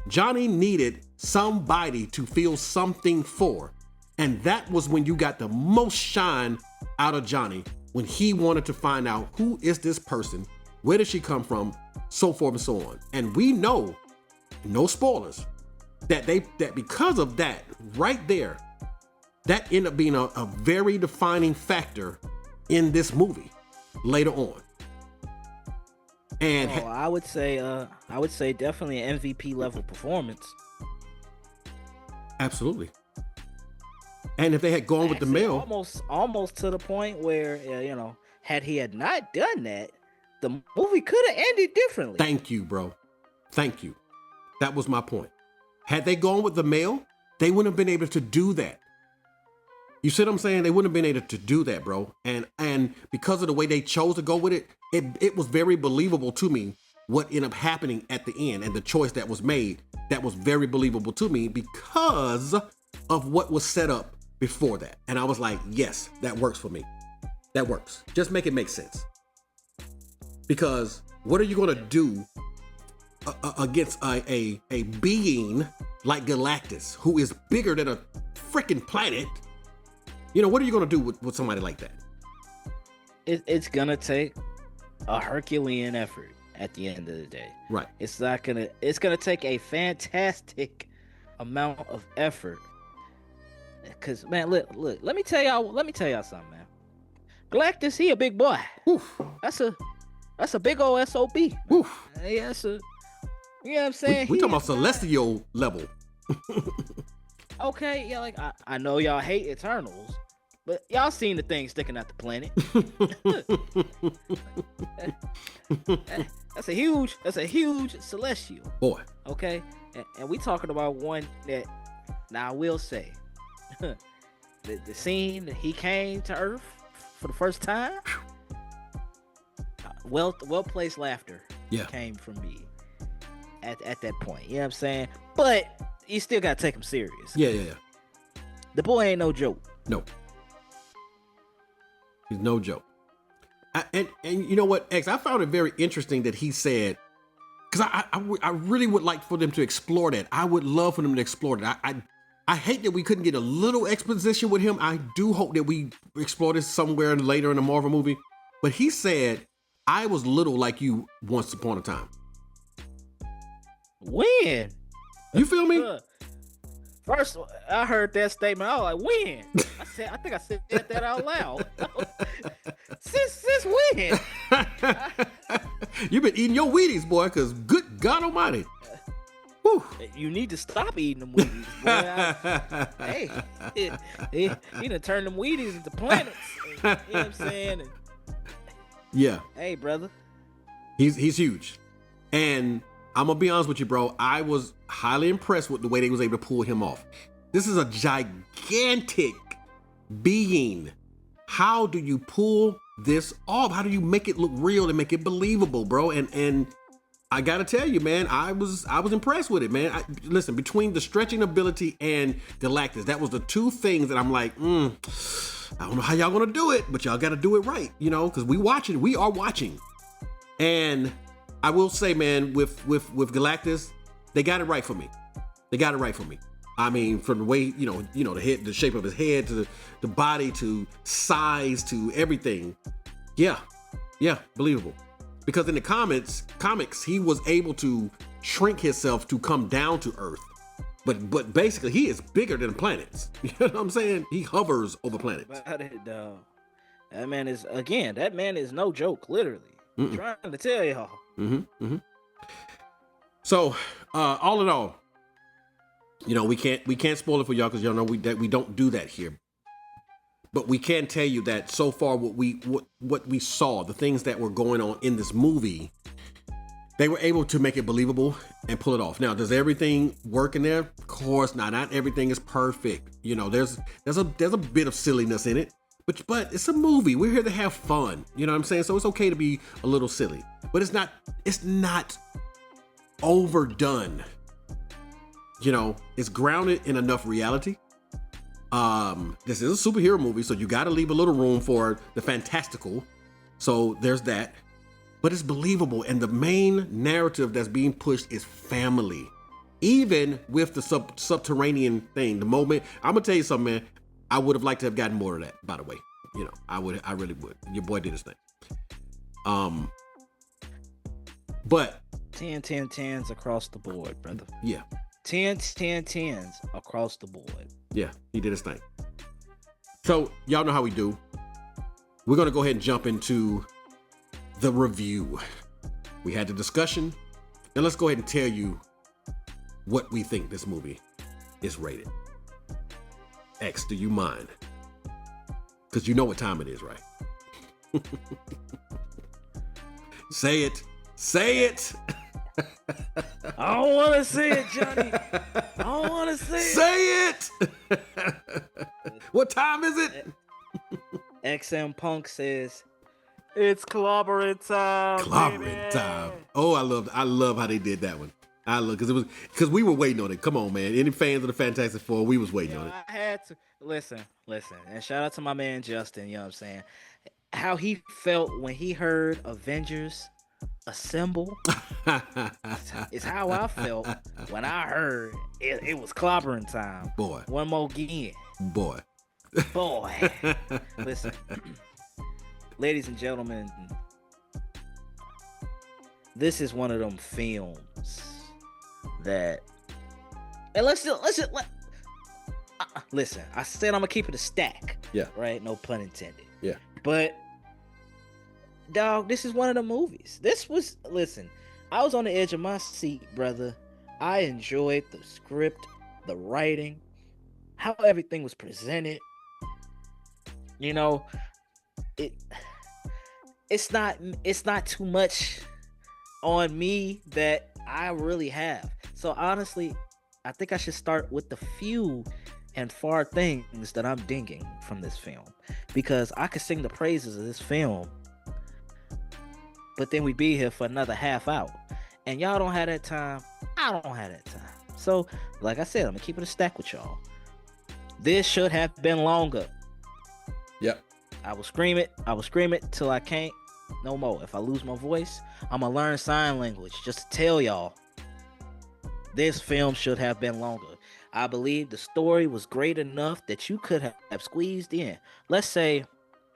Johnny needed somebody to feel something for. And that was when you got the most shine out of Johnny, when he wanted to find out who is this person, where did she come from, so forth and so on. And we know, no spoilers, that because of that right there, that ended up being a very defining factor in this movie later on. And I would say definitely an MVP level performance. Absolutely. And if they had gone with the male, almost to the point where had he had not done that, the movie could have ended differently. Thank you, bro. Thank you. That was my point. Had they gone with the male, they wouldn't have been able to do that. You see what I'm saying? They wouldn't have been able to do that, bro. And because of the way they chose to go with it, it was very believable to me what ended up happening at the end and the choice that was made. That was very believable to me because of what was set up before that. And I was like, yes, that works for me. That works. Just make it make sense. Because what are you going to do against a being like Galactus, who is bigger than a freaking planet? What are you going to do with somebody like that? It's going to take a Herculean effort at the end of the day. Right. It's going to take a fantastic amount of effort. Cause man, look, let me tell y'all something, man. Galactus, he a big boy. Oof. That's a big old SOB. Oof. Yeah, you know what I'm saying? We talking about celestial level. Okay, yeah, like I know y'all hate Eternals, but y'all seen the thing sticking out the planet. That's a huge celestial. Boy. Okay? And we talking about one that, now I will say, the scene that he came to Earth for the first time, well placed laughter came from me at that point. You know what I'm saying? But you still gotta take him serious. Yeah. The boy ain't no joke. No. He's no joke. And you know what, X, I found it very interesting that he said, because I really would like for them to explore that. I would love for them to explore that. I hate that we couldn't get a little exposition with him. I do hope that we explore this somewhere later in the Marvel movie. But he said, I was little like you once upon a time. When? You feel me? First, I heard that statement. I was like, when? I think I said that out loud. Since when? You've been eating your Wheaties, boy, because good God almighty. Whew. You need to stop eating them Wheaties, boy. He done turned them Wheaties into planets. You know what I'm saying? Yeah. Hey, brother. He's huge. And I'm going to be honest with you, bro. I was highly impressed with the way they was able to pull him off. This is a gigantic being. How do you pull this off? How do you make it look real and make it believable, bro? And I gotta tell you, man, I was impressed with it, man. Listen, between the stretching ability and Galactus, that was the two things that I'm like, I don't know how y'all gonna do it, but y'all gotta do it right, because we are watching. And I will say, man, with Galactus, they got it right for me. I mean, from the way, the head, the shape of his head, to the body, to size, to everything. Yeah, believable. Because in the comics, he was able to shrink himself to come down to Earth. But basically, he is bigger than planets. You know what I'm saying? He hovers over planets. That man is no joke, literally. I'm trying to tell y'all. So, all in all, we can't spoil it for y'all because y'all know that we don't do that here. But we can tell you that so far what we saw, the things that were going on in this movie, they were able to make it believable and pull it off. Now, does everything work in there? Of course not. Not everything is perfect. There's a bit of silliness in it. But it's a movie. We're here to have fun. You know what I'm saying? So it's okay to be a little silly. But it's not overdone. It's grounded in enough reality. This is a superhero movie, so you got to leave a little room for the fantastical. So there's that. But it's believable, and the main narrative that's being pushed is family. Even with the subterranean thing, the moment, I'm gonna tell you something, man. I would have liked to have gotten more of that, by the way. I really would. Your boy did his thing. But 10, 10, 10s across the board, brother. Yeah. 10, 10, 10s across the board. Yeah, he did his thing. So y'all know how we do. We're going to go ahead and jump into the review. We had the discussion, and let's go ahead and tell you what we think this movie is rated. X, do you mind? Because you know what time it is, right? Say it. Say it. I don't want to say it, Johnny. I don't want to say it. Say it. What time is it? XM Punk says, it's clobbering time. Clobbering time. Oh, I love how they did that one. Because we were waiting on it. Come on, man. Any fans of the Fantastic Four, we was waiting on it. I had to listen, and shout out to my man Justin. You know what I'm saying? How he felt when he heard Avengers Assemble is how I felt when I heard it was clobbering time. Boy. One more again. Boy. Listen, ladies and gentlemen, this is one of them films that, and listen. I said I'm gonna keep it a stack. Yeah. Right. No pun intended. Yeah. But dog, this is one of the movies. I was on the edge of my seat, brother. I enjoyed the script, the writing, how everything was presented. It's not too much on me that I really have. So honestly, I think I should start with the few and far things that I'm dinging from this film, because I could sing the praises of this film, but then we'd be here for another half hour, and y'all don't have that time. I don't have that time. So, like I said, I'm gonna keep it a stack with y'all. This should have been longer. Yep. I will scream it till I can't no more. If I lose my voice, I'm gonna learn sign language just to tell y'all this film should have been longer. I believe the story was great enough that you could have squeezed in, let's say,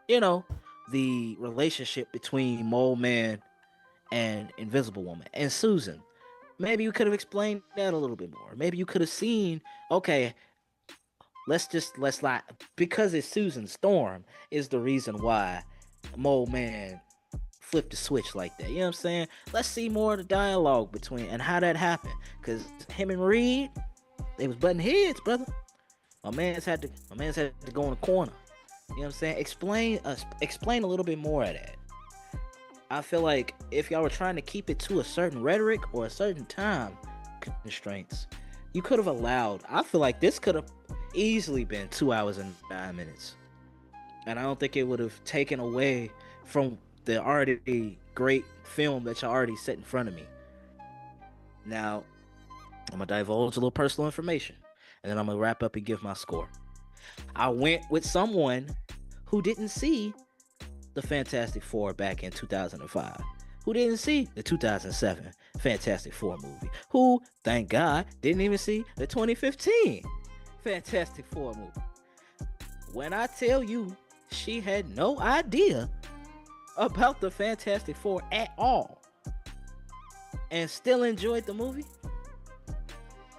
the relationship between Mole Man and Invisible Woman and Susan. Maybe you could have explained that a little bit more. Maybe you could have seen, okay, let's not, because it's Susan Storm is the reason why Mole Man flipped the switch like that. You know what I'm saying? Let's see more of the dialogue between and how that happened. Because him and Reed, they was butting heads, brother. My man's had to go in the corner. You know what I'm saying? Explain a little bit more of that. I feel like if y'all were trying to keep it to a certain rhetoric or a certain time constraints, you could have allowed. I feel like this could have easily been 2 hours and 9 minutes, and I don't think it would have taken away from the already great film that y'all already set in front of me. Now, I'm gonna divulge a little personal information, and then I'm gonna wrap up and give my score. I went with someone who didn't see the Fantastic Four back in 2005, who didn't see the 2007 Fantastic Four movie, who, thank God, didn't even see the 2015 Fantastic Four movie. When I tell you she had no idea about the Fantastic Four at all and still enjoyed the movie,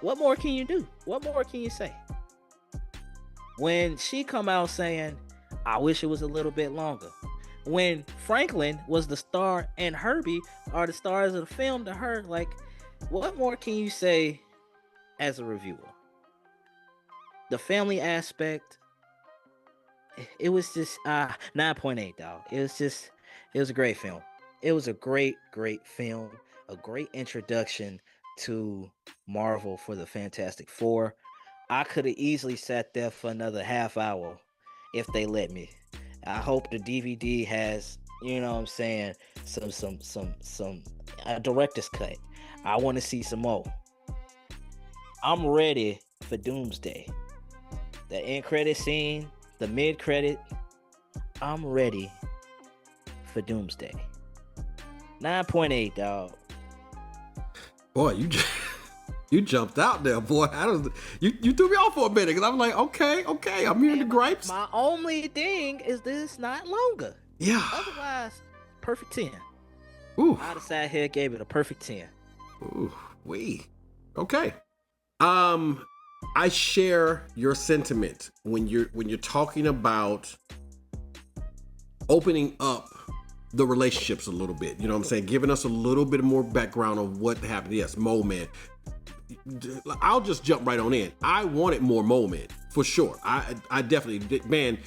what more can you do? What more can you say? When she come out saying, I wish it was a little bit longer, when Franklin was the star and Herbie are the stars of the film to her, like, what more can you say as a reviewer? The family aspect, it was just 9.8, dog. It was a great film. It was a great film, a great introduction to Marvel for the Fantastic Four. I could have easily sat there for another half hour if they let me. I hope the DVD has, you know what I'm saying, some director's cut. I want to see some more. I'm ready for Doomsday. The end credit scene, the mid credit, I'm ready for Doomsday. 9.8, dog. Boy, You jumped out there, boy. You threw me off for a minute because I'm like, okay, I'm hearing the gripes. My only thing is this not longer. Yeah. Otherwise, perfect 10. Ooh. I'd have sat here, gave it a perfect 10. Ooh, okay. I share your sentiment when you're talking about opening up the relationships a little bit. You know what I'm saying? Giving us a little bit more background on what happened. Yes, Mole Man. I'll just jump right on in. I wanted more Mole Man for sure. I definitely did. Man,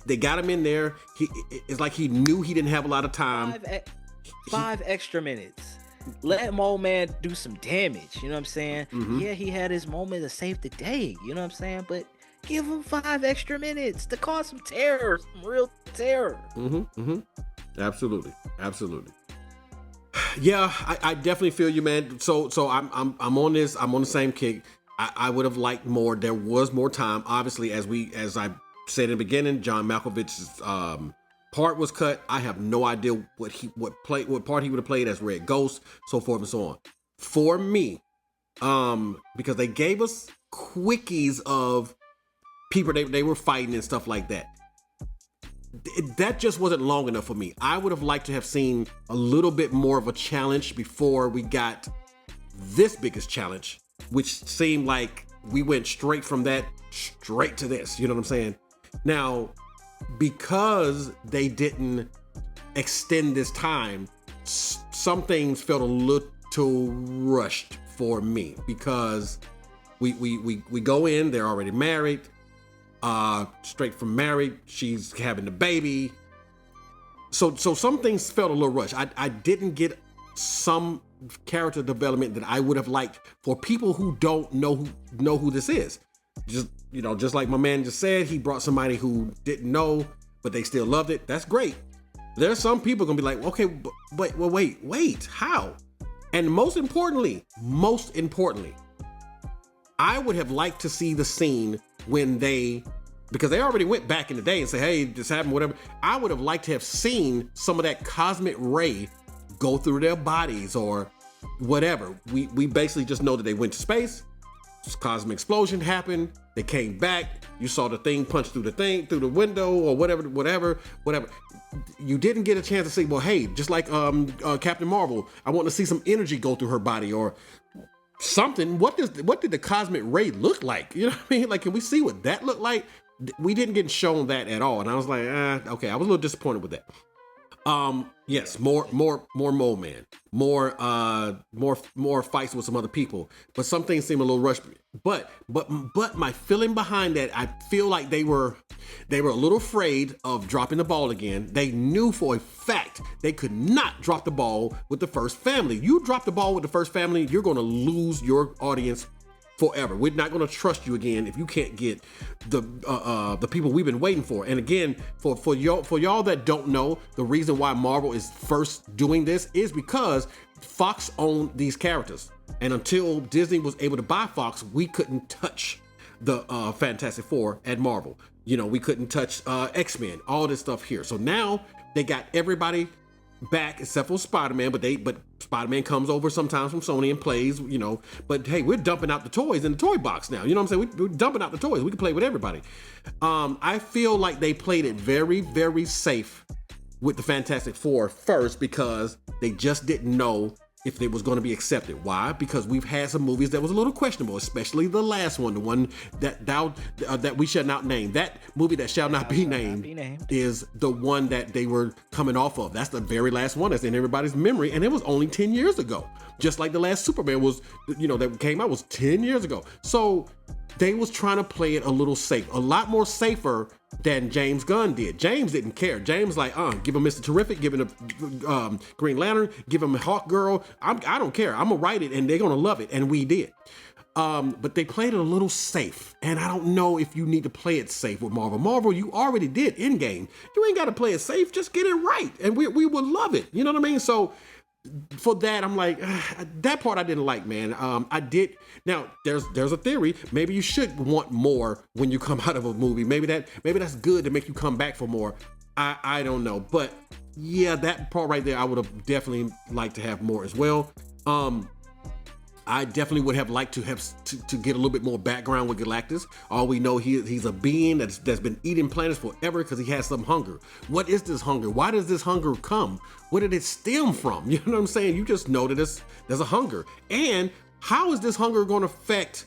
they got him in there. It's like he knew he didn't have a lot of time. 5 extra minutes. Let Mole Man do some damage. You know what I'm saying? Mm-hmm. Yeah, he had his moment to save the day. You know what I'm saying? But give him 5 extra minutes to cause some terror, some real terror. Absolutely. Yeah, I definitely feel you, man. So I'm on this. I'm on the same kick. I would have liked more. There was more time. Obviously, as I said in the beginning, John Malkovich's part was cut. I have no idea what part he would have played as Red Ghost, so forth and so on. For me, because they gave us quickies of people they were fighting and stuff like that. That just wasn't long enough for me. I would have liked to have seen a little bit more of a challenge before we got this biggest challenge, which seemed like we went straight from that straight to this. You know what I'm saying? Now, because they didn't extend this time, some things felt a little rushed for me because we go in, they're already married. Straight from married, she's having the baby. So some things felt a little rushed. I didn't get some character development that I would have liked for people who don't know who this is. Just like my man just said, he brought somebody who didn't know, but they still loved it. That's great. There's some people gonna be like, okay, but wait, how? And most importantly, I would have liked to see the scene when because they already went back in the day and say, hey, this happened, whatever. I would have liked to have seen some of that cosmic ray go through their bodies or whatever. We basically just know that they went to space, this cosmic explosion happened, they came back, you saw the thing punch through the window or whatever. You didn't get a chance to say, well, hey, just like Captain Marvel, I want to see some energy go through her body or something. What did the cosmic ray look like? You know what I mean? Like, can we see what that looked like? We didn't get shown that at all. And I was like, okay, I was a little disappointed with that. Yes, more Mole Man, more fights with some other people, but some things seem a little rushed. But my feeling behind that, I feel like they were a little afraid of dropping the ball again. They knew for a fact they could not drop the ball with the first family. You drop the ball with the first family, you're going to lose your audience forever. We're not going to trust you again if you can't get the people we've been waiting for. And again, for y'all that don't know, the reason why Marvel is first doing this is because Fox owned these characters, and until Disney was able to buy Fox, we couldn't touch the Fantastic Four at Marvel. We couldn't touch X-Men, all this stuff here. So now they got everybody back except for Spider-Man, but Spider-Man comes over sometimes from Sony and plays, but hey, we're dumping out the toys in the toy box now. You know what I'm saying? We're dumping out the toys. We can play with everybody. I feel like they played it very, very safe with the Fantastic Four first because they just didn't know if it was going to be accepted. Why? Because we've had some movies that was a little questionable, especially the last one, the one that we shall not name. That movie that shall not be named is the one that they were coming off of. That's the very last one that's in everybody's memory, and it was only 10 years ago. Just like the last Superman was, that came out was 10 years ago. So they was trying to play it a little safe, a lot more safer than James Gunn did. James didn't care. James like, give him Mr. Terrific, give him a Green Lantern, give him a Hawk Girl. I don't care. I'm gonna write it and they're gonna love it, and we did. But they played it a little safe, and I don't know if you need to play it safe with Marvel. Marvel, you already did Endgame. You ain't got to play it safe. Just get it right, and we would love it. You know what I mean? So for that, I'm like, that part I didn't like, man. I did. Now there's a theory. Maybe you should want more when you come out of a movie. Maybe that's good to make you come back for more. I don't know, but yeah, that part right there, I would have definitely liked to have more as well. I definitely would have liked to have to get a little bit more background with Galactus. All we know, he's a being that's been eating planets forever because he has some hunger. What is this hunger? Why does this hunger come? Where did it stem from? You know what I'm saying? You just know that there's a hunger. And how is this hunger going to affect,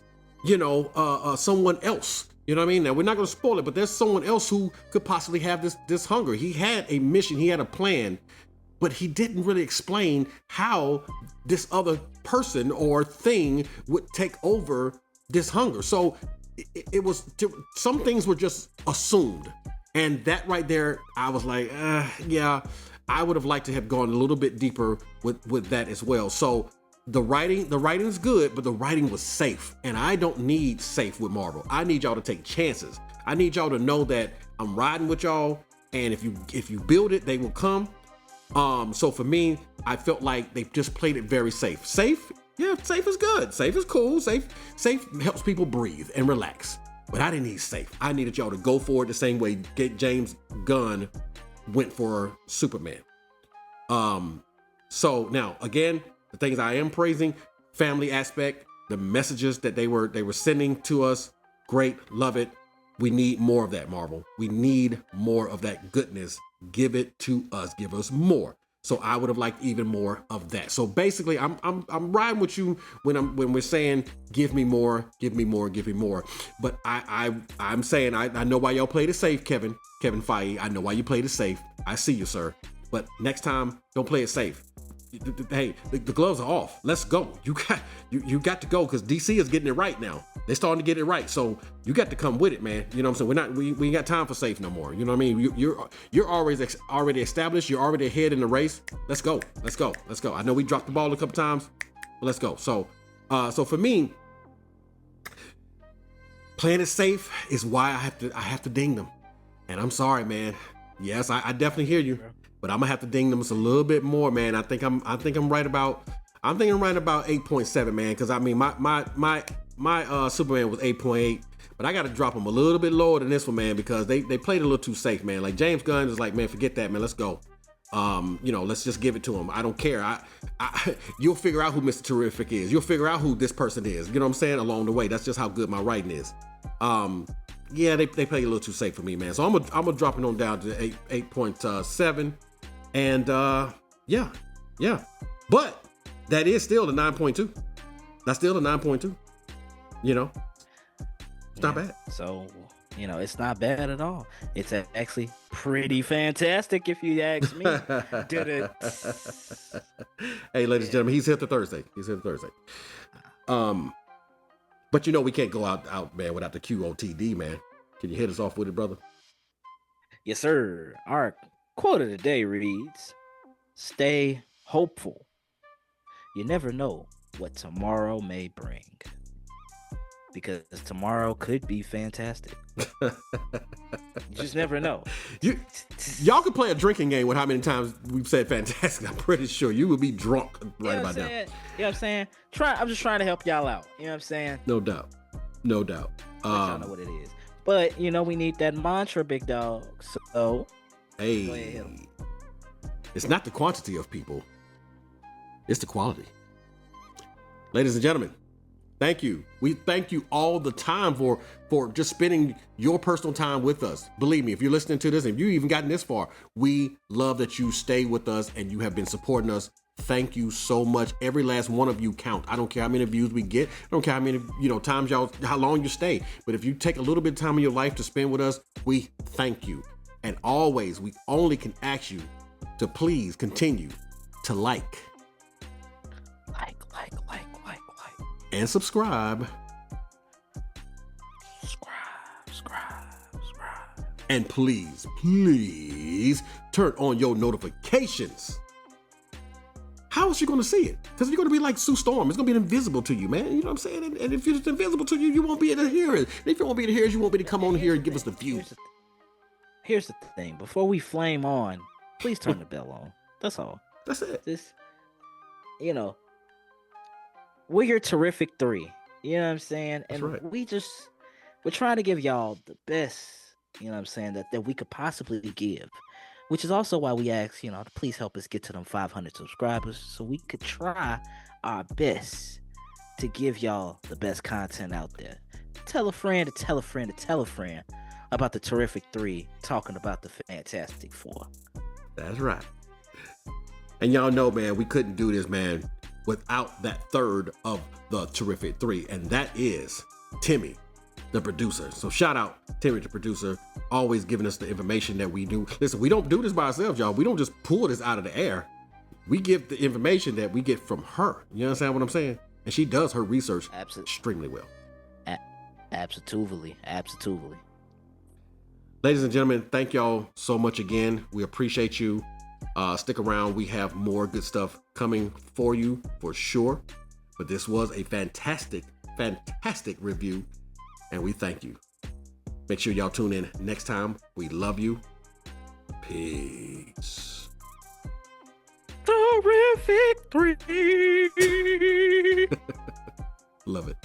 someone else? You know what I mean? Now, we're not going to spoil it, but there's someone else who could possibly have this hunger. He had a mission, he had a plan, but he didn't really explain how this other person or thing would take over this hunger. So it was, some things were just assumed. And that right there, I was like, yeah, I would have liked to have gone a little bit deeper with that as well. So the writing is good, but the writing was safe. And I don't need safe with Marvel. I need y'all to take chances. I need y'all to know that I'm riding with y'all. And if you build it, they will come. So for me, I felt like they just played it very safe. Safe? Yeah, safe is good. Safe is cool. Safe helps people breathe and relax. But I didn't need safe. I needed y'all to go for it the same way James Gunn went for Superman. So now again, the things I am praising, family aspect, the messages that they were sending to us, great, love it. We need more of that, Marvel. We need more of that goodness. Give it to us. Give us more. So I would have liked even more of that. So basically, I'm riding with you when we're saying give me more, give me more, give me more. But I'm saying I know why y'all played it safe, Kevin Feige. I know why you played it safe. I see you, sir. But next time, don't play it safe. Hey, the gloves are off. Let's go. You got to go because DC is getting it right now. They're starting to get it right. So you got to come with it, man. You know what I'm saying? We ain't got time for safe no more. You know what I mean? You're already established. You're already ahead in the race. Let's go. I know we dropped the ball a couple times, but let's go. So for me, playing it safe is why I have to ding them. And I'm sorry, man. Yes, I definitely hear you. But I'm gonna have to ding them just a little bit more, man. I think I'm right about 8.7, man. Because I mean my Superman was 8.8, but I got to drop them a little bit lower than this one, man, because they played a little too safe, man. Like James Gunn is like, man, forget that, man. Let's go. Let's just give it to him. I don't care. You'll figure out who Mr. Terrific is. You'll figure out who this person is. You know what I'm saying? Along the way, that's just how good my writing is. Yeah, they play a little too safe for me, man. So I'm gonna drop it on down to 8.7. And yeah. But that is still the 9.2. That's still the 9.2. It's not bad. So, it's not bad at all. It's actually pretty fantastic if you ask me. Did it? Hey, ladies and gentlemen, he's here to Thursday. But we can't go out, man, without the QOTD, man. Can you hit us off with it, brother? Yes, sir. Our quote of the day reads, "Stay hopeful. You never know what tomorrow may bring." Because tomorrow could be fantastic. You just never know. Y'all could play a drinking game with how many times we've said fantastic. I'm pretty sure you would be drunk right about now. You know what I'm saying? I'm just trying to help y'all out. You know what I'm saying? No doubt. I know what it is. But, we need that mantra, big dog. So, hey, go ahead, hit 'em. It's not the quantity of people. It's the quality. Ladies and gentlemen, thank you. We thank you all the time for just spending your personal time with us. Believe me, if you're listening to this, and if you even gotten this far, we love that you stay with us and you have been supporting us. Thank you so much. Every last one of you count. I don't care how many views we get. I don't care how many, times how long you stay. But if you take a little bit of time in your life to spend with us, we thank you. And always, we only can ask you to please continue to like. And subscribe. And please turn on your notifications. How is she going to see it? Because you're going to be like Sue Storm. It's going to be invisible to you, man. You know what I'm saying? And if it's invisible to you, you won't be able to hear it. And if you won't be able to hear it, you won't be able to come on here and give us the view. Here's the thing. Before we flame on, please turn the bell on. That's all. That's it. We're your terrific 3. You know what I'm saying? And right. we're trying to give y'all the best, you know what I'm saying, that we could possibly give. Which is also why we ask, to please help us get to them 500 subscribers so we could try our best to give y'all the best content out there. Tell a friend to tell a friend to tell a friend about the Terrific 3 talking about the Fantastic Four. That's right. And y'all know, man, we couldn't do this, man, without that third of the Terrific 3, and that is Timmy, the producer. So shout out Timmy, the producer, always giving us the information that we do. Listen, we don't do this by ourselves, y'all. We don't just pull this out of the air. We give the information that we get from her. You understand what I'm saying? And she does her research extremely well. Absolutely. Ladies and gentlemen, thank y'all so much again. We appreciate you. Stick around. We have more good stuff coming for you for sure. But this was a fantastic review, and we thank you. Make sure y'all tune in next time. We love you. Peace. Terrific 3. Love it.